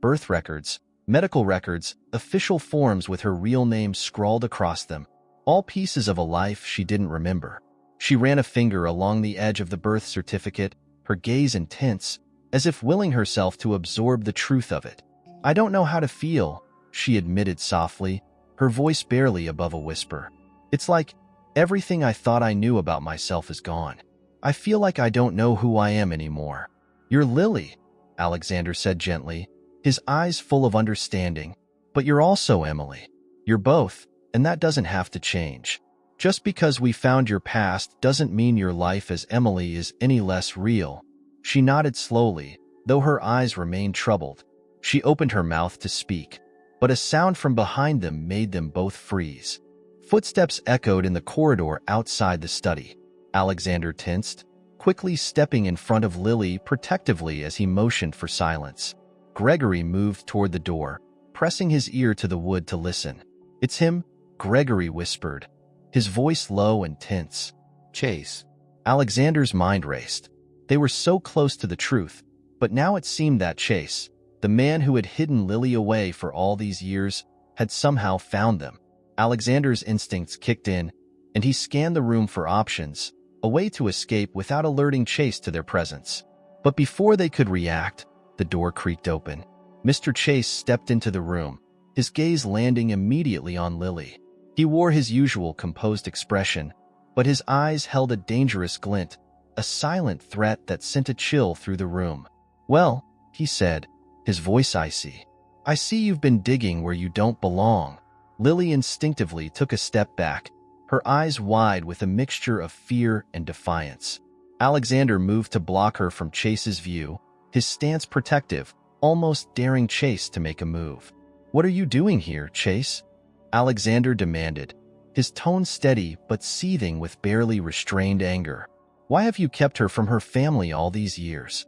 Birth records, medical records, official forms with her real name scrawled across them, all pieces of a life she didn't remember. She ran a finger along the edge of the birth certificate, her gaze intense, as if willing herself to absorb the truth of it. "I don't know how to feel," she admitted softly, her voice barely above a whisper. "It's like everything I thought I knew about myself is gone. I feel like I don't know who I am anymore." "You're Lily," Alexander said gently, his eyes full of understanding. "But you're also Emily. You're both, and that doesn't have to change. Just because we found your past doesn't mean your life as Emily is any less real." She nodded slowly, though her eyes remained troubled. She opened her mouth to speak, but a sound from behind them made them both freeze. Footsteps echoed in the corridor outside the study. Alexander tensed, quickly stepping in front of Lily protectively as he motioned for silence. Gregory moved toward the door, pressing his ear to the wood to listen. "It's him," Gregory whispered, his voice low and tense. "Chase." Alexander's mind raced. They were so close to the truth, but now it seemed that Chase, the man who had hidden Lily away for all these years, had somehow found them. Alexander's instincts kicked in, and he scanned the room for options, a way to escape without alerting Chase to their presence. But before they could react, the door creaked open. Mr. Chase stepped into the room, his gaze landing immediately on Lily. He wore his usual composed expression, but his eyes held a dangerous glint, a silent threat that sent a chill through the room. "Well," he said, his voice icy, "I see you've been digging where you don't belong." Lily instinctively took a step back, her eyes wide with a mixture of fear and defiance. Alexander moved to block her from Chase's view, his stance protective, almost daring Chase to make a move. "What are you doing here, Chase?" Alexander demanded, his tone steady but seething with barely restrained anger. "Why have you kept her from her family all these years?"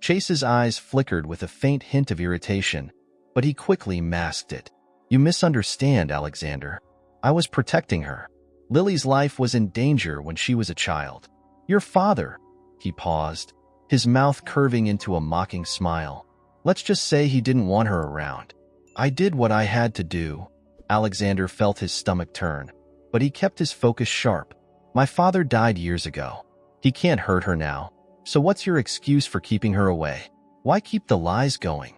Chase's eyes flickered with a faint hint of irritation, but he quickly masked it. "You misunderstand, Alexander. I was protecting her. Lily's life was in danger when she was a child. Your father," he paused, his mouth curving into a mocking smile. "Let's just say he didn't want her around. I did what I had to do." Alexander felt his stomach turn, but he kept his focus sharp. "My father died years ago. He can't hurt her now. So what's your excuse for keeping her away? Why keep the lies going?"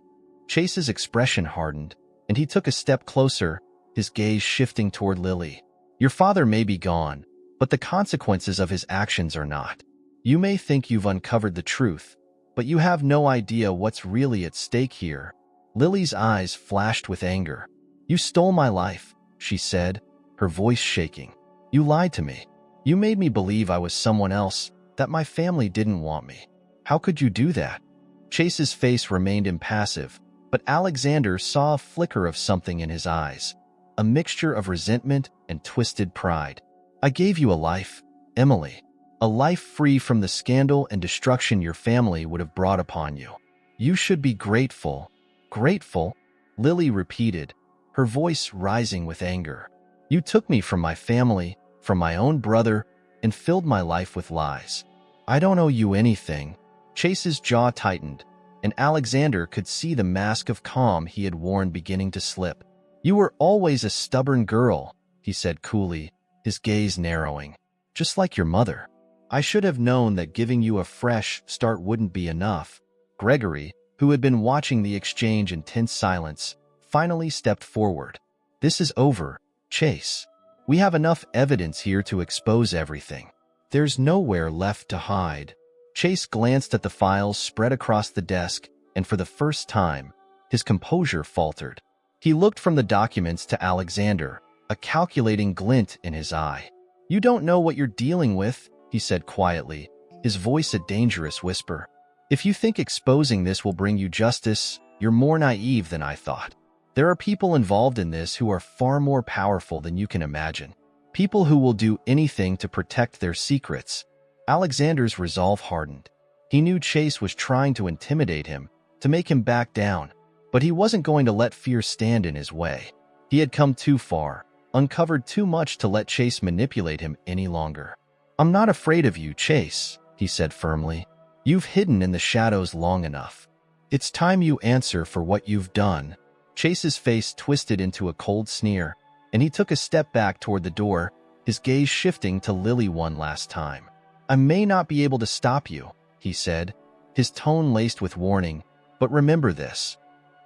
Chase's expression hardened, and he took a step closer, his gaze shifting toward Lily. "Your father may be gone, but the consequences of his actions are not. You may think you've uncovered the truth, but you have no idea what's really at stake here." Lily's eyes flashed with anger. "You stole my life," she said, her voice shaking. "You lied to me. You made me believe I was someone else, that my family didn't want me. How could you do that?" Chase's face remained impassive, but Alexander saw a flicker of something in his eyes, a mixture of resentment and twisted pride. "I gave you a life, Emily. A life free from the scandal and destruction your family would have brought upon you. You should be grateful." "Grateful?" Lily repeated, her voice rising with anger. "You took me from my family, from my own brother, and filled my life with lies. I don't owe you anything." Chase's jaw tightened, and Alexander could see the mask of calm he had worn beginning to slip. "You were always a stubborn girl," he said coolly, his gaze narrowing. "Just like your mother. I should have known that giving you a fresh start wouldn't be enough." Gregory, who had been watching the exchange in tense silence, finally stepped forward. "This is over, Chase. We have enough evidence here to expose everything. There's nowhere left to hide." Chase glanced at the files spread across the desk, and for the first time, his composure faltered. He looked from the documents to Alexander, a calculating glint in his eye. "You don't know what you're dealing with," he said quietly, his voice a dangerous whisper. "If you think exposing this will bring you justice, you're more naive than I thought. There are people involved in this who are far more powerful than you can imagine. People who will do anything to protect their secrets." Alexander's resolve hardened. He knew Chase was trying to intimidate him, to make him back down, but he wasn't going to let fear stand in his way. He had come too far, uncovered too much to let Chase manipulate him any longer. "I'm not afraid of you, Chase," he said firmly. "You've hidden in the shadows long enough. It's time you answer for what you've done." Chase's face twisted into a cold sneer, and he took a step back toward the door, his gaze shifting to Lily one last time. "I may not be able to stop you," he said, his tone laced with warning, "but remember this.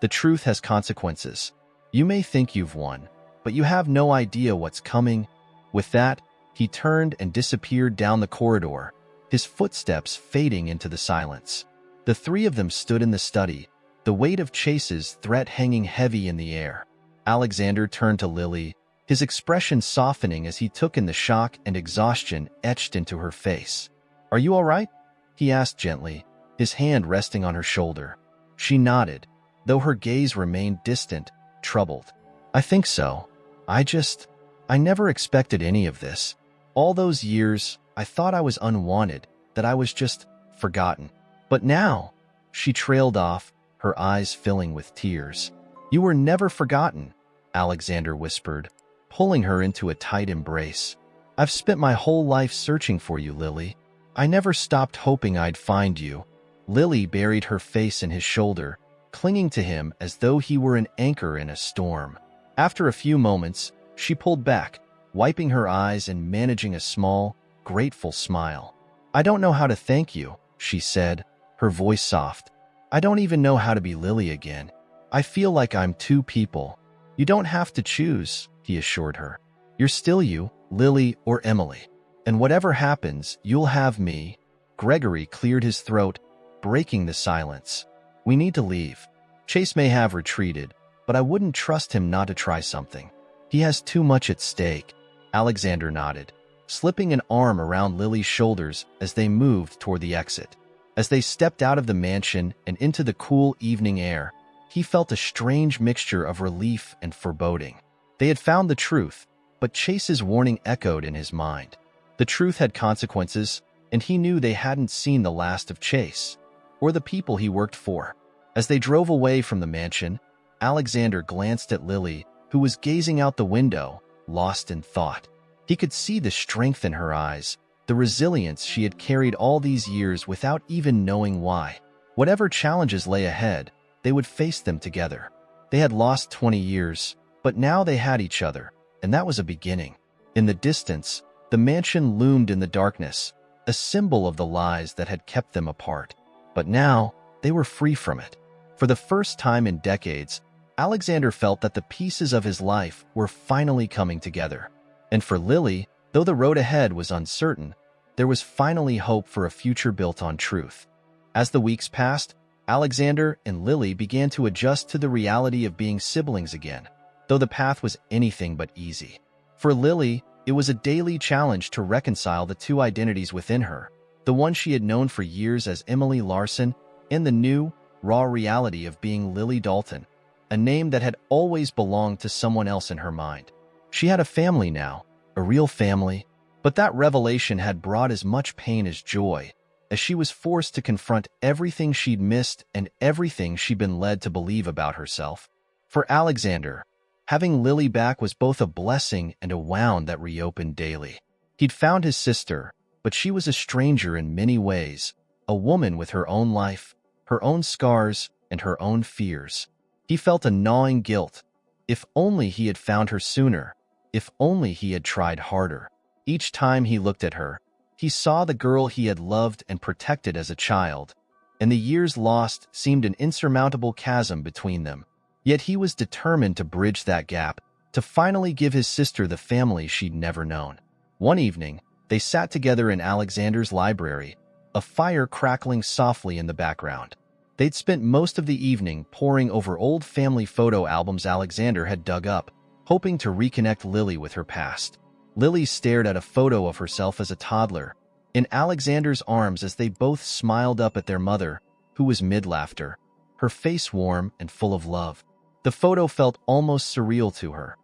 The truth has consequences. You may think you've won, but you have no idea what's coming." With that, he turned and disappeared down the corridor, his footsteps fading into the silence. The three of them stood in the study, the weight of Chase's threat hanging heavy in the air. Alexander turned to Lily, his expression softening as he took in the shock and exhaustion etched into her face. "Are you all right?" he asked gently, his hand resting on her shoulder. She nodded, though her gaze remained distant, troubled. "I think so. I never expected any of this. All those years, I thought I was unwanted, that I was just forgotten. But now," she trailed off, her eyes filling with tears. "You were never forgotten," Alexander whispered, pulling her into a tight embrace. "I've spent my whole life searching for you, Lily. I never stopped hoping I'd find you." Lily buried her face in his shoulder, clinging to him as though he were an anchor in a storm. After a few moments, she pulled back, wiping her eyes and managing a small, grateful smile. "I don't know how to thank you," she said, her voice soft. "I don't even know how to be Lily again. I feel like I'm two people." "You don't have to choose," he assured her. "You're still you, Lily or Emily. And whatever happens, you'll have me." Gregory cleared his throat, breaking the silence. "We need to leave. Chase may have retreated, but I wouldn't trust him not to try something. He has too much at stake." Alexander nodded, slipping an arm around Lily's shoulders as they moved toward the exit. As they stepped out of the mansion and into the cool evening air, he felt a strange mixture of relief and foreboding. They had found the truth, but Chase's warning echoed in his mind. The truth had consequences, and he knew they hadn't seen the last of Chase, or the people he worked for. As they drove away from the mansion, Alexander glanced at Lily, who was gazing out the window, lost in thought. He could see the strength in her eyes, the resilience she had carried all these years without even knowing why. Whatever challenges lay ahead, they would face them together. They had lost 20 years, but now they had each other, and that was a beginning. In the distance, the mansion loomed in the darkness, a symbol of the lies that had kept them apart. But now, they were free from it. For the first time in decades, Alexander felt that the pieces of his life were finally coming together. And for Lily, though the road ahead was uncertain, there was finally hope for a future built on truth. As the weeks passed, Alexander and Lily began to adjust to the reality of being siblings again, though the path was anything but easy. For Lily, it was a daily challenge to reconcile the two identities within her, the one she had known for years as Emily Larson and the new, raw reality of being Lily Dalton, a name that had always belonged to someone else in her mind. She had a family now, a real family, but that revelation had brought as much pain as joy, as she was forced to confront everything she'd missed and everything she'd been led to believe about herself. For Alexander, having Lily back was both a blessing and a wound that reopened daily. He'd found his sister, but she was a stranger in many ways, a woman with her own life, her own scars, and her own fears. He felt a gnawing guilt. If only he had found her sooner. If only he had tried harder. Each time he looked at her, he saw the girl he had loved and protected as a child, and the years lost seemed an insurmountable chasm between them. Yet he was determined to bridge that gap, to finally give his sister the family she'd never known. One evening, they sat together in Alexander's library, a fire crackling softly in the background. They'd spent most of the evening poring over old family photo albums Alexander had dug up, hoping to reconnect Lily with her past. Lily stared at a photo of herself as a toddler, in Alexander's arms as they both smiled up at their mother, who was mid-laughter, her face warm and full of love. The photo felt almost surreal to her.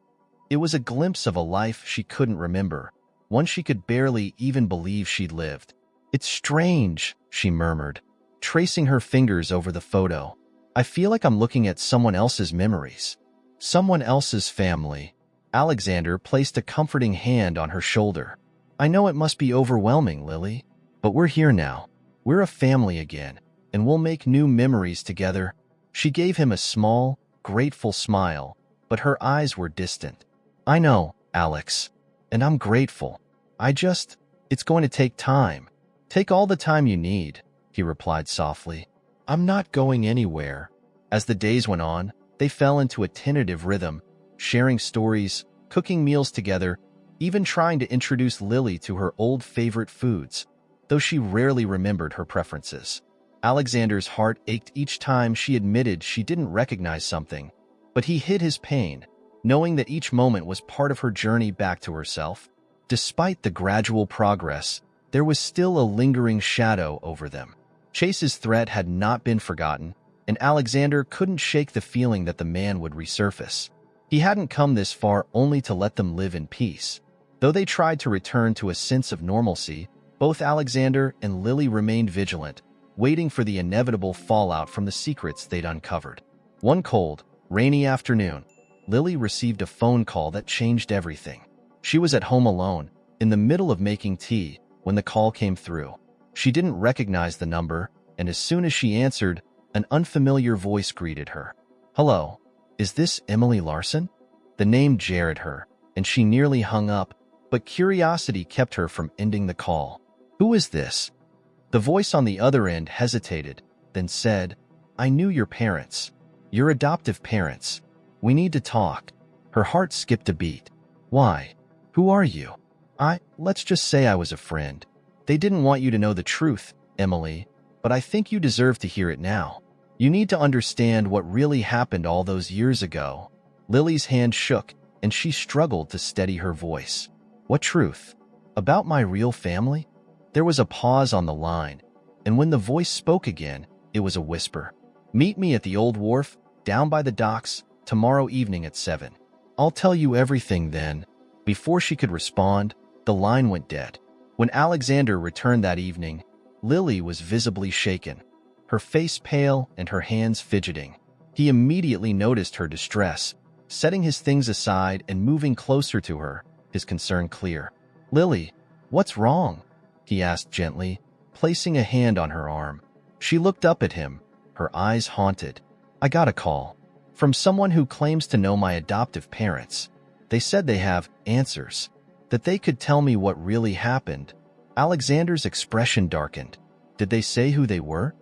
It was a glimpse of a life she couldn't remember, one she could barely even believe she'd lived. "It's strange," she murmured, tracing her fingers over the photo. "I feel like I'm looking at someone else's memories. Someone else's family." Alexander placed a comforting hand on her shoulder. "I know it must be overwhelming, Lily, but we're here now. We're a family again, and we'll make new memories together." She gave him a small, grateful smile, but her eyes were distant. "I know, Alex, and I'm grateful. It's going to take time. Take all the time you need," he replied softly. "I'm not going anywhere." As the days went on, they fell into a tentative rhythm, sharing stories, cooking meals together, even trying to introduce Lily to her old favorite foods, though she rarely remembered her preferences. Alexander's heart ached each time she admitted she didn't recognize something, but he hid his pain, knowing that each moment was part of her journey back to herself. Despite the gradual progress, there was still a lingering shadow over them. Chase's threat had not been forgotten, and Alexander couldn't shake the feeling that the man would resurface. He hadn't come this far only to let them live in peace. Though they tried to return to a sense of normalcy, both Alexander and Lily remained vigilant, waiting for the inevitable fallout from the secrets they'd uncovered. One cold, rainy afternoon, Lily received a phone call that changed everything. She was at home alone, in the middle of making tea, when the call came through. She didn't recognize the number, and as soon as she answered, an unfamiliar voice greeted her. "Hello, is this Emily Larson?" The name jarred her, and she nearly hung up, but curiosity kept her from ending the call. "Who is this?" The voice on the other end hesitated, then said, "I knew your parents. Your adoptive parents. We need to talk." Her heart skipped a beat. "Why? Who are you?" Let's just say I was a friend. They didn't want you to know the truth, Emily, but I think you deserve to hear it now. You need to understand what really happened all those years ago." Lily's hand shook, and she struggled to steady her voice. "What truth? About my real family?" There was a pause on the line, and when the voice spoke again, it was a whisper. "Meet me at the old wharf, down by the docks, tomorrow evening at 7. I'll tell you everything then." Before she could respond, the line went dead. When Alexander returned that evening, Lily was visibly shaken, her face pale and her hands fidgeting. He immediately noticed her distress, setting his things aside and moving closer to her, his concern clear. "Lily, what's wrong?" he asked gently, placing a hand on her arm. She looked up at him, her eyes haunted. "I got a call from someone who claims to know my adoptive parents. They said they have answers, that they could tell me what really happened." Alexander's expression darkened. "Did they say who they were?"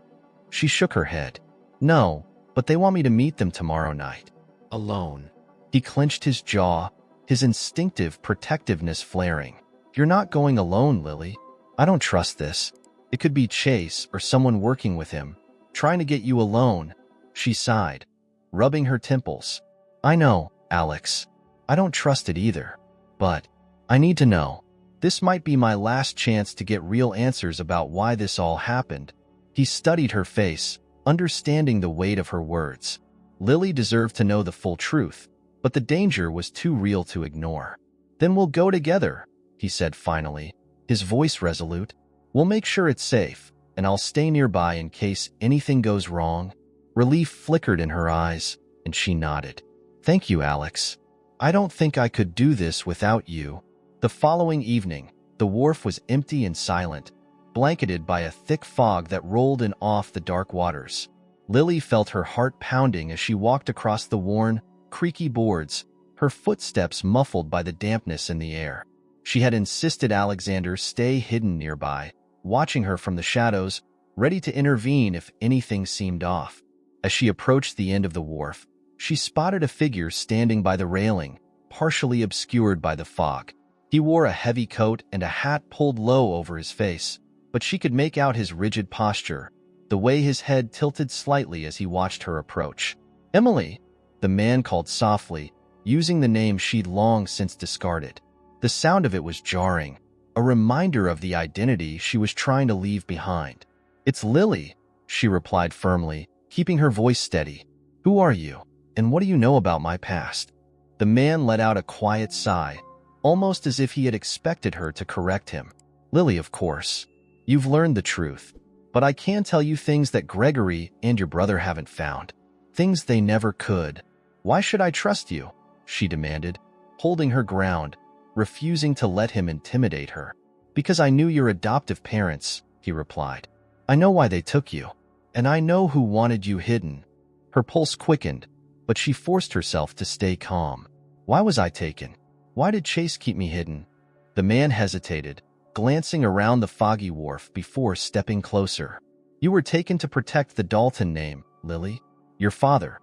She shook her head. "No, but they want me to meet them tomorrow night. Alone." He clenched his jaw, his instinctive protectiveness flaring. "You're not going alone, Lily. I don't trust this. It could be Chase or someone working with him, trying to get you alone." She sighed, rubbing her temples. "I know, Alex. I don't trust it either. But I need to know. This might be my last chance to get real answers about why this all happened." He studied her face, understanding the weight of her words. Lily deserved to know the full truth, but the danger was too real to ignore. "Then we'll go together," he said finally, his voice resolute. "We'll make sure it's safe, and I'll stay nearby in case anything goes wrong." Relief flickered in her eyes, and she nodded. "Thank you, Alex. I don't think I could do this without you." The following evening, the wharf was empty and silent, blanketed by a thick fog that rolled in off the dark waters. Lily felt her heart pounding as she walked across the worn, creaky boards, her footsteps muffled by the dampness in the air. She had insisted Alexander stay hidden nearby, watching her from the shadows, ready to intervene if anything seemed off. As she approached the end of the wharf, she spotted a figure standing by the railing, partially obscured by the fog. He wore a heavy coat and a hat pulled low over his face, but she could make out his rigid posture, the way his head tilted slightly as he watched her approach. "Emily," the man called softly, using the name she'd long since discarded. The sound of it was jarring, a reminder of the identity she was trying to leave behind. "It's Lily," she replied firmly, keeping her voice steady. "Who are you, and what do you know about my past?" The man let out a quiet sigh, almost as if he had expected her to correct him. "Lily, of course. You've learned the truth, but I can tell you things that Gregory and your brother haven't found. Things they never could." "Why should I trust you?" she demanded, holding her ground, refusing to let him intimidate her. "Because I knew your adoptive parents," he replied. "I know why they took you, and I know who wanted you hidden." Her pulse quickened, but she forced herself to stay calm. "Why was I taken? Why did Chase keep me hidden?" The man hesitated, glancing around the foggy wharf before stepping closer. "You were taken to protect the Dalton name, Lily. Your father.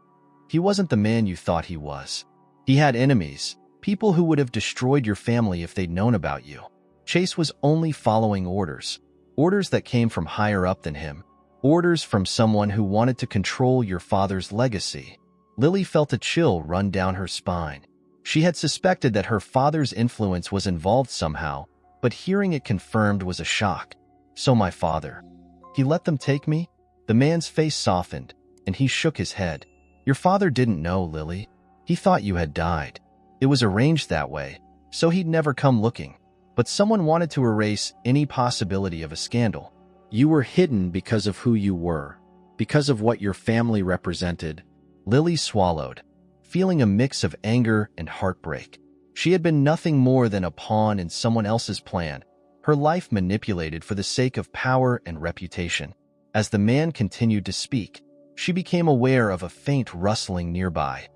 He wasn't the man you thought he was. He had enemies, people who would have destroyed your family if they'd known about you. Chase was only following orders, orders that came from higher up than him, orders from someone who wanted to control your father's legacy." Lily felt a chill run down her spine. She had suspected that her father's influence was involved somehow, but hearing it confirmed was a shock. So my father. He let them take me? The man's face softened, and he shook his head. Your father didn't know, Lily. He thought you had died. It was arranged that way, so he'd never come looking. But someone wanted to erase any possibility of a scandal. You were hidden because of who you were, because of what your family represented. Lily swallowed, feeling a mix of anger and heartbreak. She had been nothing more than a pawn in someone else's plan, her life manipulated for the sake of power and reputation. As the man continued to speak, she became aware of a faint rustling nearby.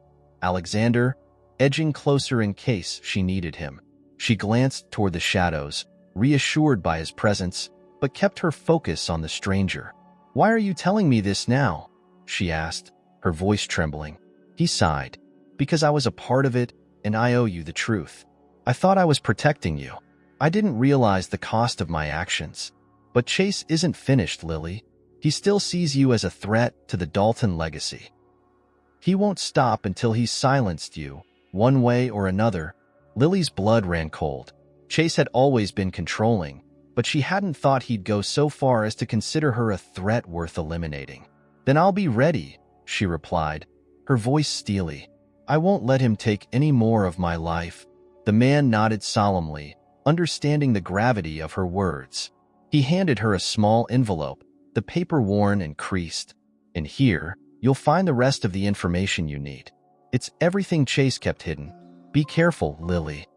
Alexander, edging closer in case she needed him. She glanced toward the shadows, reassured by his presence, but kept her focus on the stranger. Why are you telling me this now? She asked, her voice trembling. He sighed. Because I was a part of it, and I owe you the truth. I thought I was protecting you. I didn't realize the cost of my actions. But Chase isn't finished, Lily. He still sees you as a threat to the Dalton legacy. He won't stop until he's silenced you, one way or another. Lily's blood ran cold. Chase had always been controlling, but she hadn't thought he'd go so far as to consider her a threat worth eliminating. Then I'll be ready, she replied, her voice steely. I won't let him take any more of my life. The man nodded solemnly, understanding the gravity of her words. He handed her a small envelope, the paper worn and creased. In here, you'll find the rest of the information you need. It's everything Chase kept hidden. Be careful, Lily.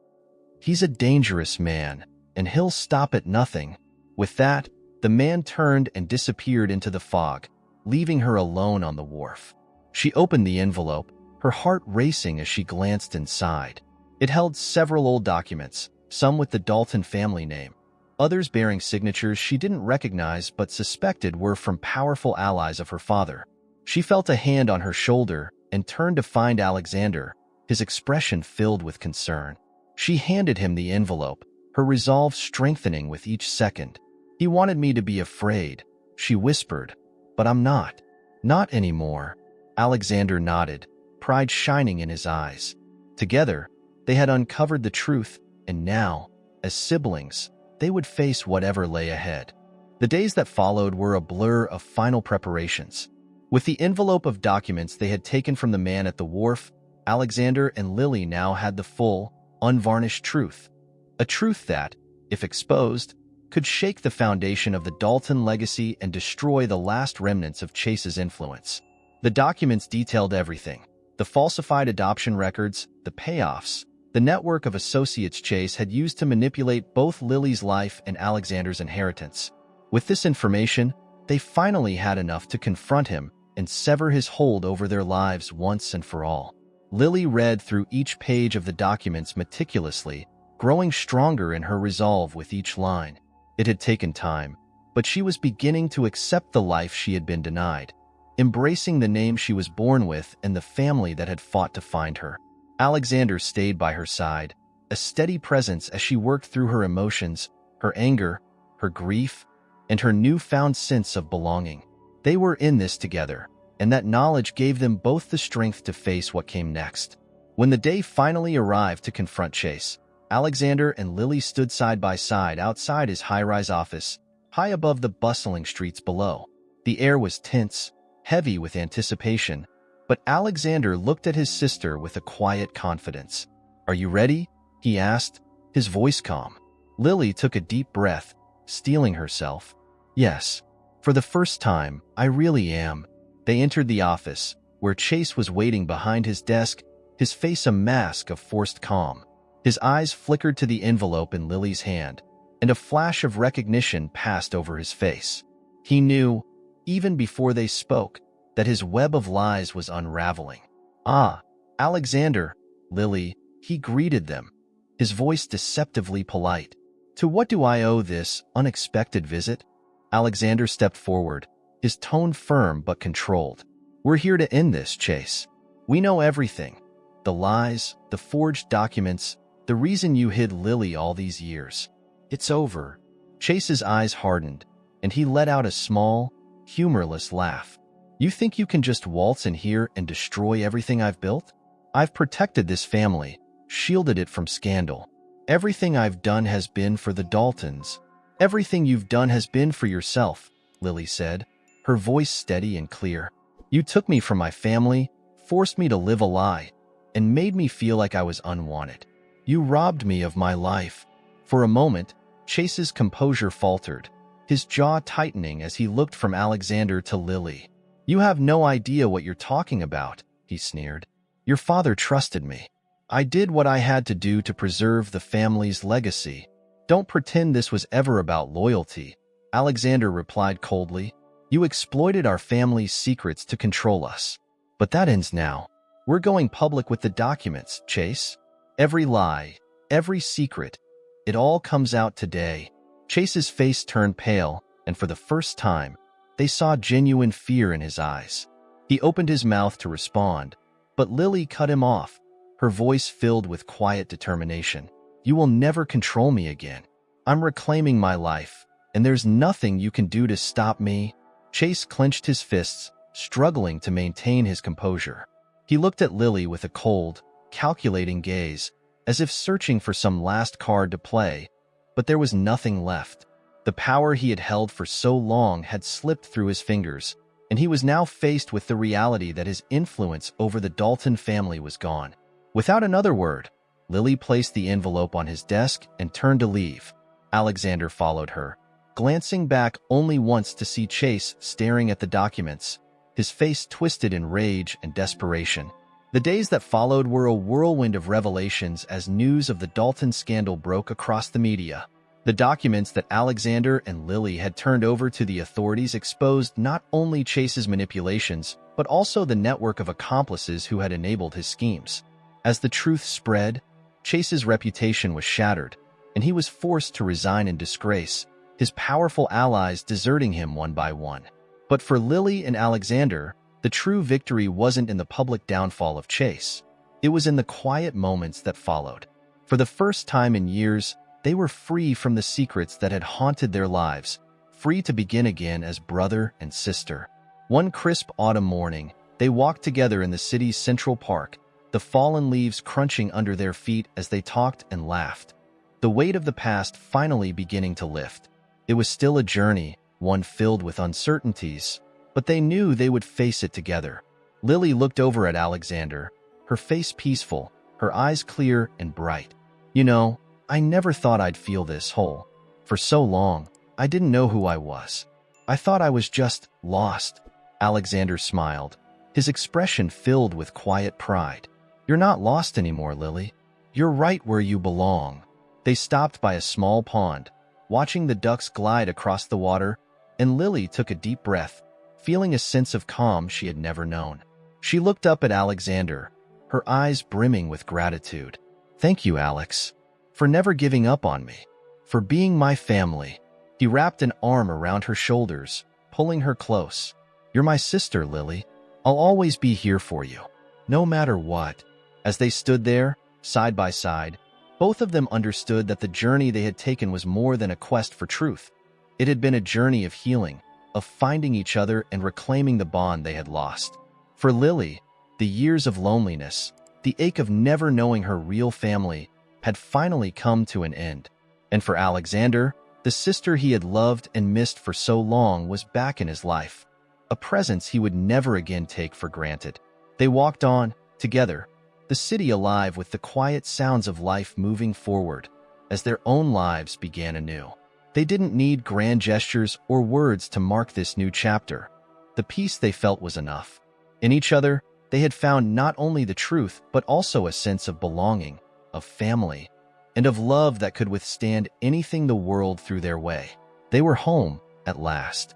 He's a dangerous man, and he'll stop at nothing. With that, the man turned and disappeared into the fog, leaving her alone on the wharf. She opened the envelope, her heart racing as she glanced inside. It held several old documents, some with the Dalton family name, others bearing signatures she didn't recognize but suspected were from powerful allies of her father. She felt a hand on her shoulder and turned to find Alexander, his expression filled with concern. She handed him the envelope, her resolve strengthening with each second. He wanted me to be afraid, she whispered, but I'm not. Not anymore. Alexander nodded, pride shining in his eyes. Together, they had uncovered the truth, and now, as siblings, they would face whatever lay ahead. The days that followed were a blur of final preparations. With the envelope of documents they had taken from the man at the wharf, Alexander and Lily now had the full, unvarnished truth. A truth that, if exposed, could shake the foundation of the Dalton legacy and destroy the last remnants of Chase's influence. The documents detailed everything: the falsified adoption records, the payoffs, the network of associates Chase had used to manipulate both Lily's life and Alexander's inheritance. With this information, they finally had enough to confront him and sever his hold over their lives once and for all. Lily read through each page of the documents meticulously, growing stronger in her resolve with each line. It had taken time, but she was beginning to accept the life she had been denied, embracing the name she was born with and the family that had fought to find her. Alexander stayed by her side, a steady presence as she worked through her emotions, her anger, her grief, and her newfound sense of belonging. They were in this together, and that knowledge gave them both the strength to face what came next. When the day finally arrived to confront Chase, Alexander and Lily stood side by side outside his high-rise office, high above the bustling streets below. The air was tense, heavy with anticipation, but Alexander looked at his sister with a quiet confidence. "Are you ready?" he asked, his voice calm. Lily took a deep breath, steeling herself. "Yes. For the first time, I really am." They entered the office, where Chase was waiting behind his desk, his face a mask of forced calm. His eyes flickered to the envelope in Lily's hand, and a flash of recognition passed over his face. He knew, even before they spoke, that his web of lies was unraveling. "Ah, Alexander, Lily," he greeted them, his voice deceptively polite. "To what do I owe this unexpected visit?" Alexander stepped forward, his tone firm but controlled. "We're here to end this, Chase. We know everything. The lies, the forged documents, the reason you hid Lily all these years. It's over." Chase's eyes hardened, and he let out a small, humorless laugh. "You think you can just waltz in here and destroy everything I've built? I've protected this family, shielded it from scandal. Everything I've done has been for the Daltons. Everything you've done has been for yourself, Lily said, her voice steady and clear. You took me from my family, forced me to live a lie, and made me feel like I was unwanted. You robbed me of my life. For a moment, Chase's composure faltered, his jaw tightening as he looked from Alexander to Lily. You have no idea what you're talking about, he sneered. Your father trusted me. I did what I had to do to preserve the family's legacy. Don't pretend this was ever about loyalty, Alexander replied coldly. You exploited our family's secrets to control us. But that ends now. We're going public with the documents, Chase. Every lie, every secret, it all comes out today. Chase's face turned pale, and for the first time, they saw genuine fear in his eyes. He opened his mouth to respond, but Lily cut him off, her voice filled with quiet determination. You will never control me again. I'm reclaiming my life, and there's nothing you can do to stop me. Chase clenched his fists, struggling to maintain his composure. He looked at Lily with a cold, calculating gaze, as if searching for some last card to play, but there was nothing left. The power he had held for so long had slipped through his fingers, and he was now faced with the reality that his influence over the Dalton family was gone. Without another word, Lily placed the envelope on his desk and turned to leave. Alexander followed her, glancing back only once to see Chase staring at the documents, his face twisted in rage and desperation. The days that followed were a whirlwind of revelations as news of the Dalton scandal broke across the media. The documents that Alexander and Lily had turned over to the authorities exposed not only Chase's manipulations, but also the network of accomplices who had enabled his schemes. As the truth spread, Chase's reputation was shattered, and he was forced to resign in disgrace, his powerful allies deserting him one by one. But for Lily and Alexander, the true victory wasn't in the public downfall of Chase. It was in the quiet moments that followed. For the first time in years, they were free from the secrets that had haunted their lives, free to begin again as brother and sister. One crisp autumn morning, they walked together in the city's Central Park, the fallen leaves crunching under their feet as they talked and laughed. The weight of the past finally beginning to lift. It was still a journey, one filled with uncertainties, but they knew they would face it together. Lily looked over at Alexander, her face peaceful, her eyes clear and bright. You know, I never thought I'd feel this whole. For so long, I didn't know who I was. I thought I was just lost. Alexander smiled, his expression filled with quiet pride. You're not lost anymore, Lily. You're right where you belong. They stopped by a small pond, watching the ducks glide across the water, and Lily took a deep breath, feeling a sense of calm she had never known. She looked up at Alexander, her eyes brimming with gratitude. Thank you, Alex, for never giving up on me, for being my family. He wrapped an arm around her shoulders, pulling her close. You're my sister, Lily. I'll always be here for you, no matter what. As they stood there, side by side, both of them understood that the journey they had taken was more than a quest for truth. It had been a journey of healing, of finding each other and reclaiming the bond they had lost. For Lily, the years of loneliness, the ache of never knowing her real family, had finally come to an end. And for Alexander, the sister he had loved and missed for so long was back in his life, a presence he would never again take for granted. They walked on, together, the city alive with the quiet sounds of life moving forward, as their own lives began anew. They didn't need grand gestures or words to mark this new chapter. The peace they felt was enough. In each other, they had found not only the truth, but also a sense of belonging, of family, and of love that could withstand anything the world threw their way. They were home, at last.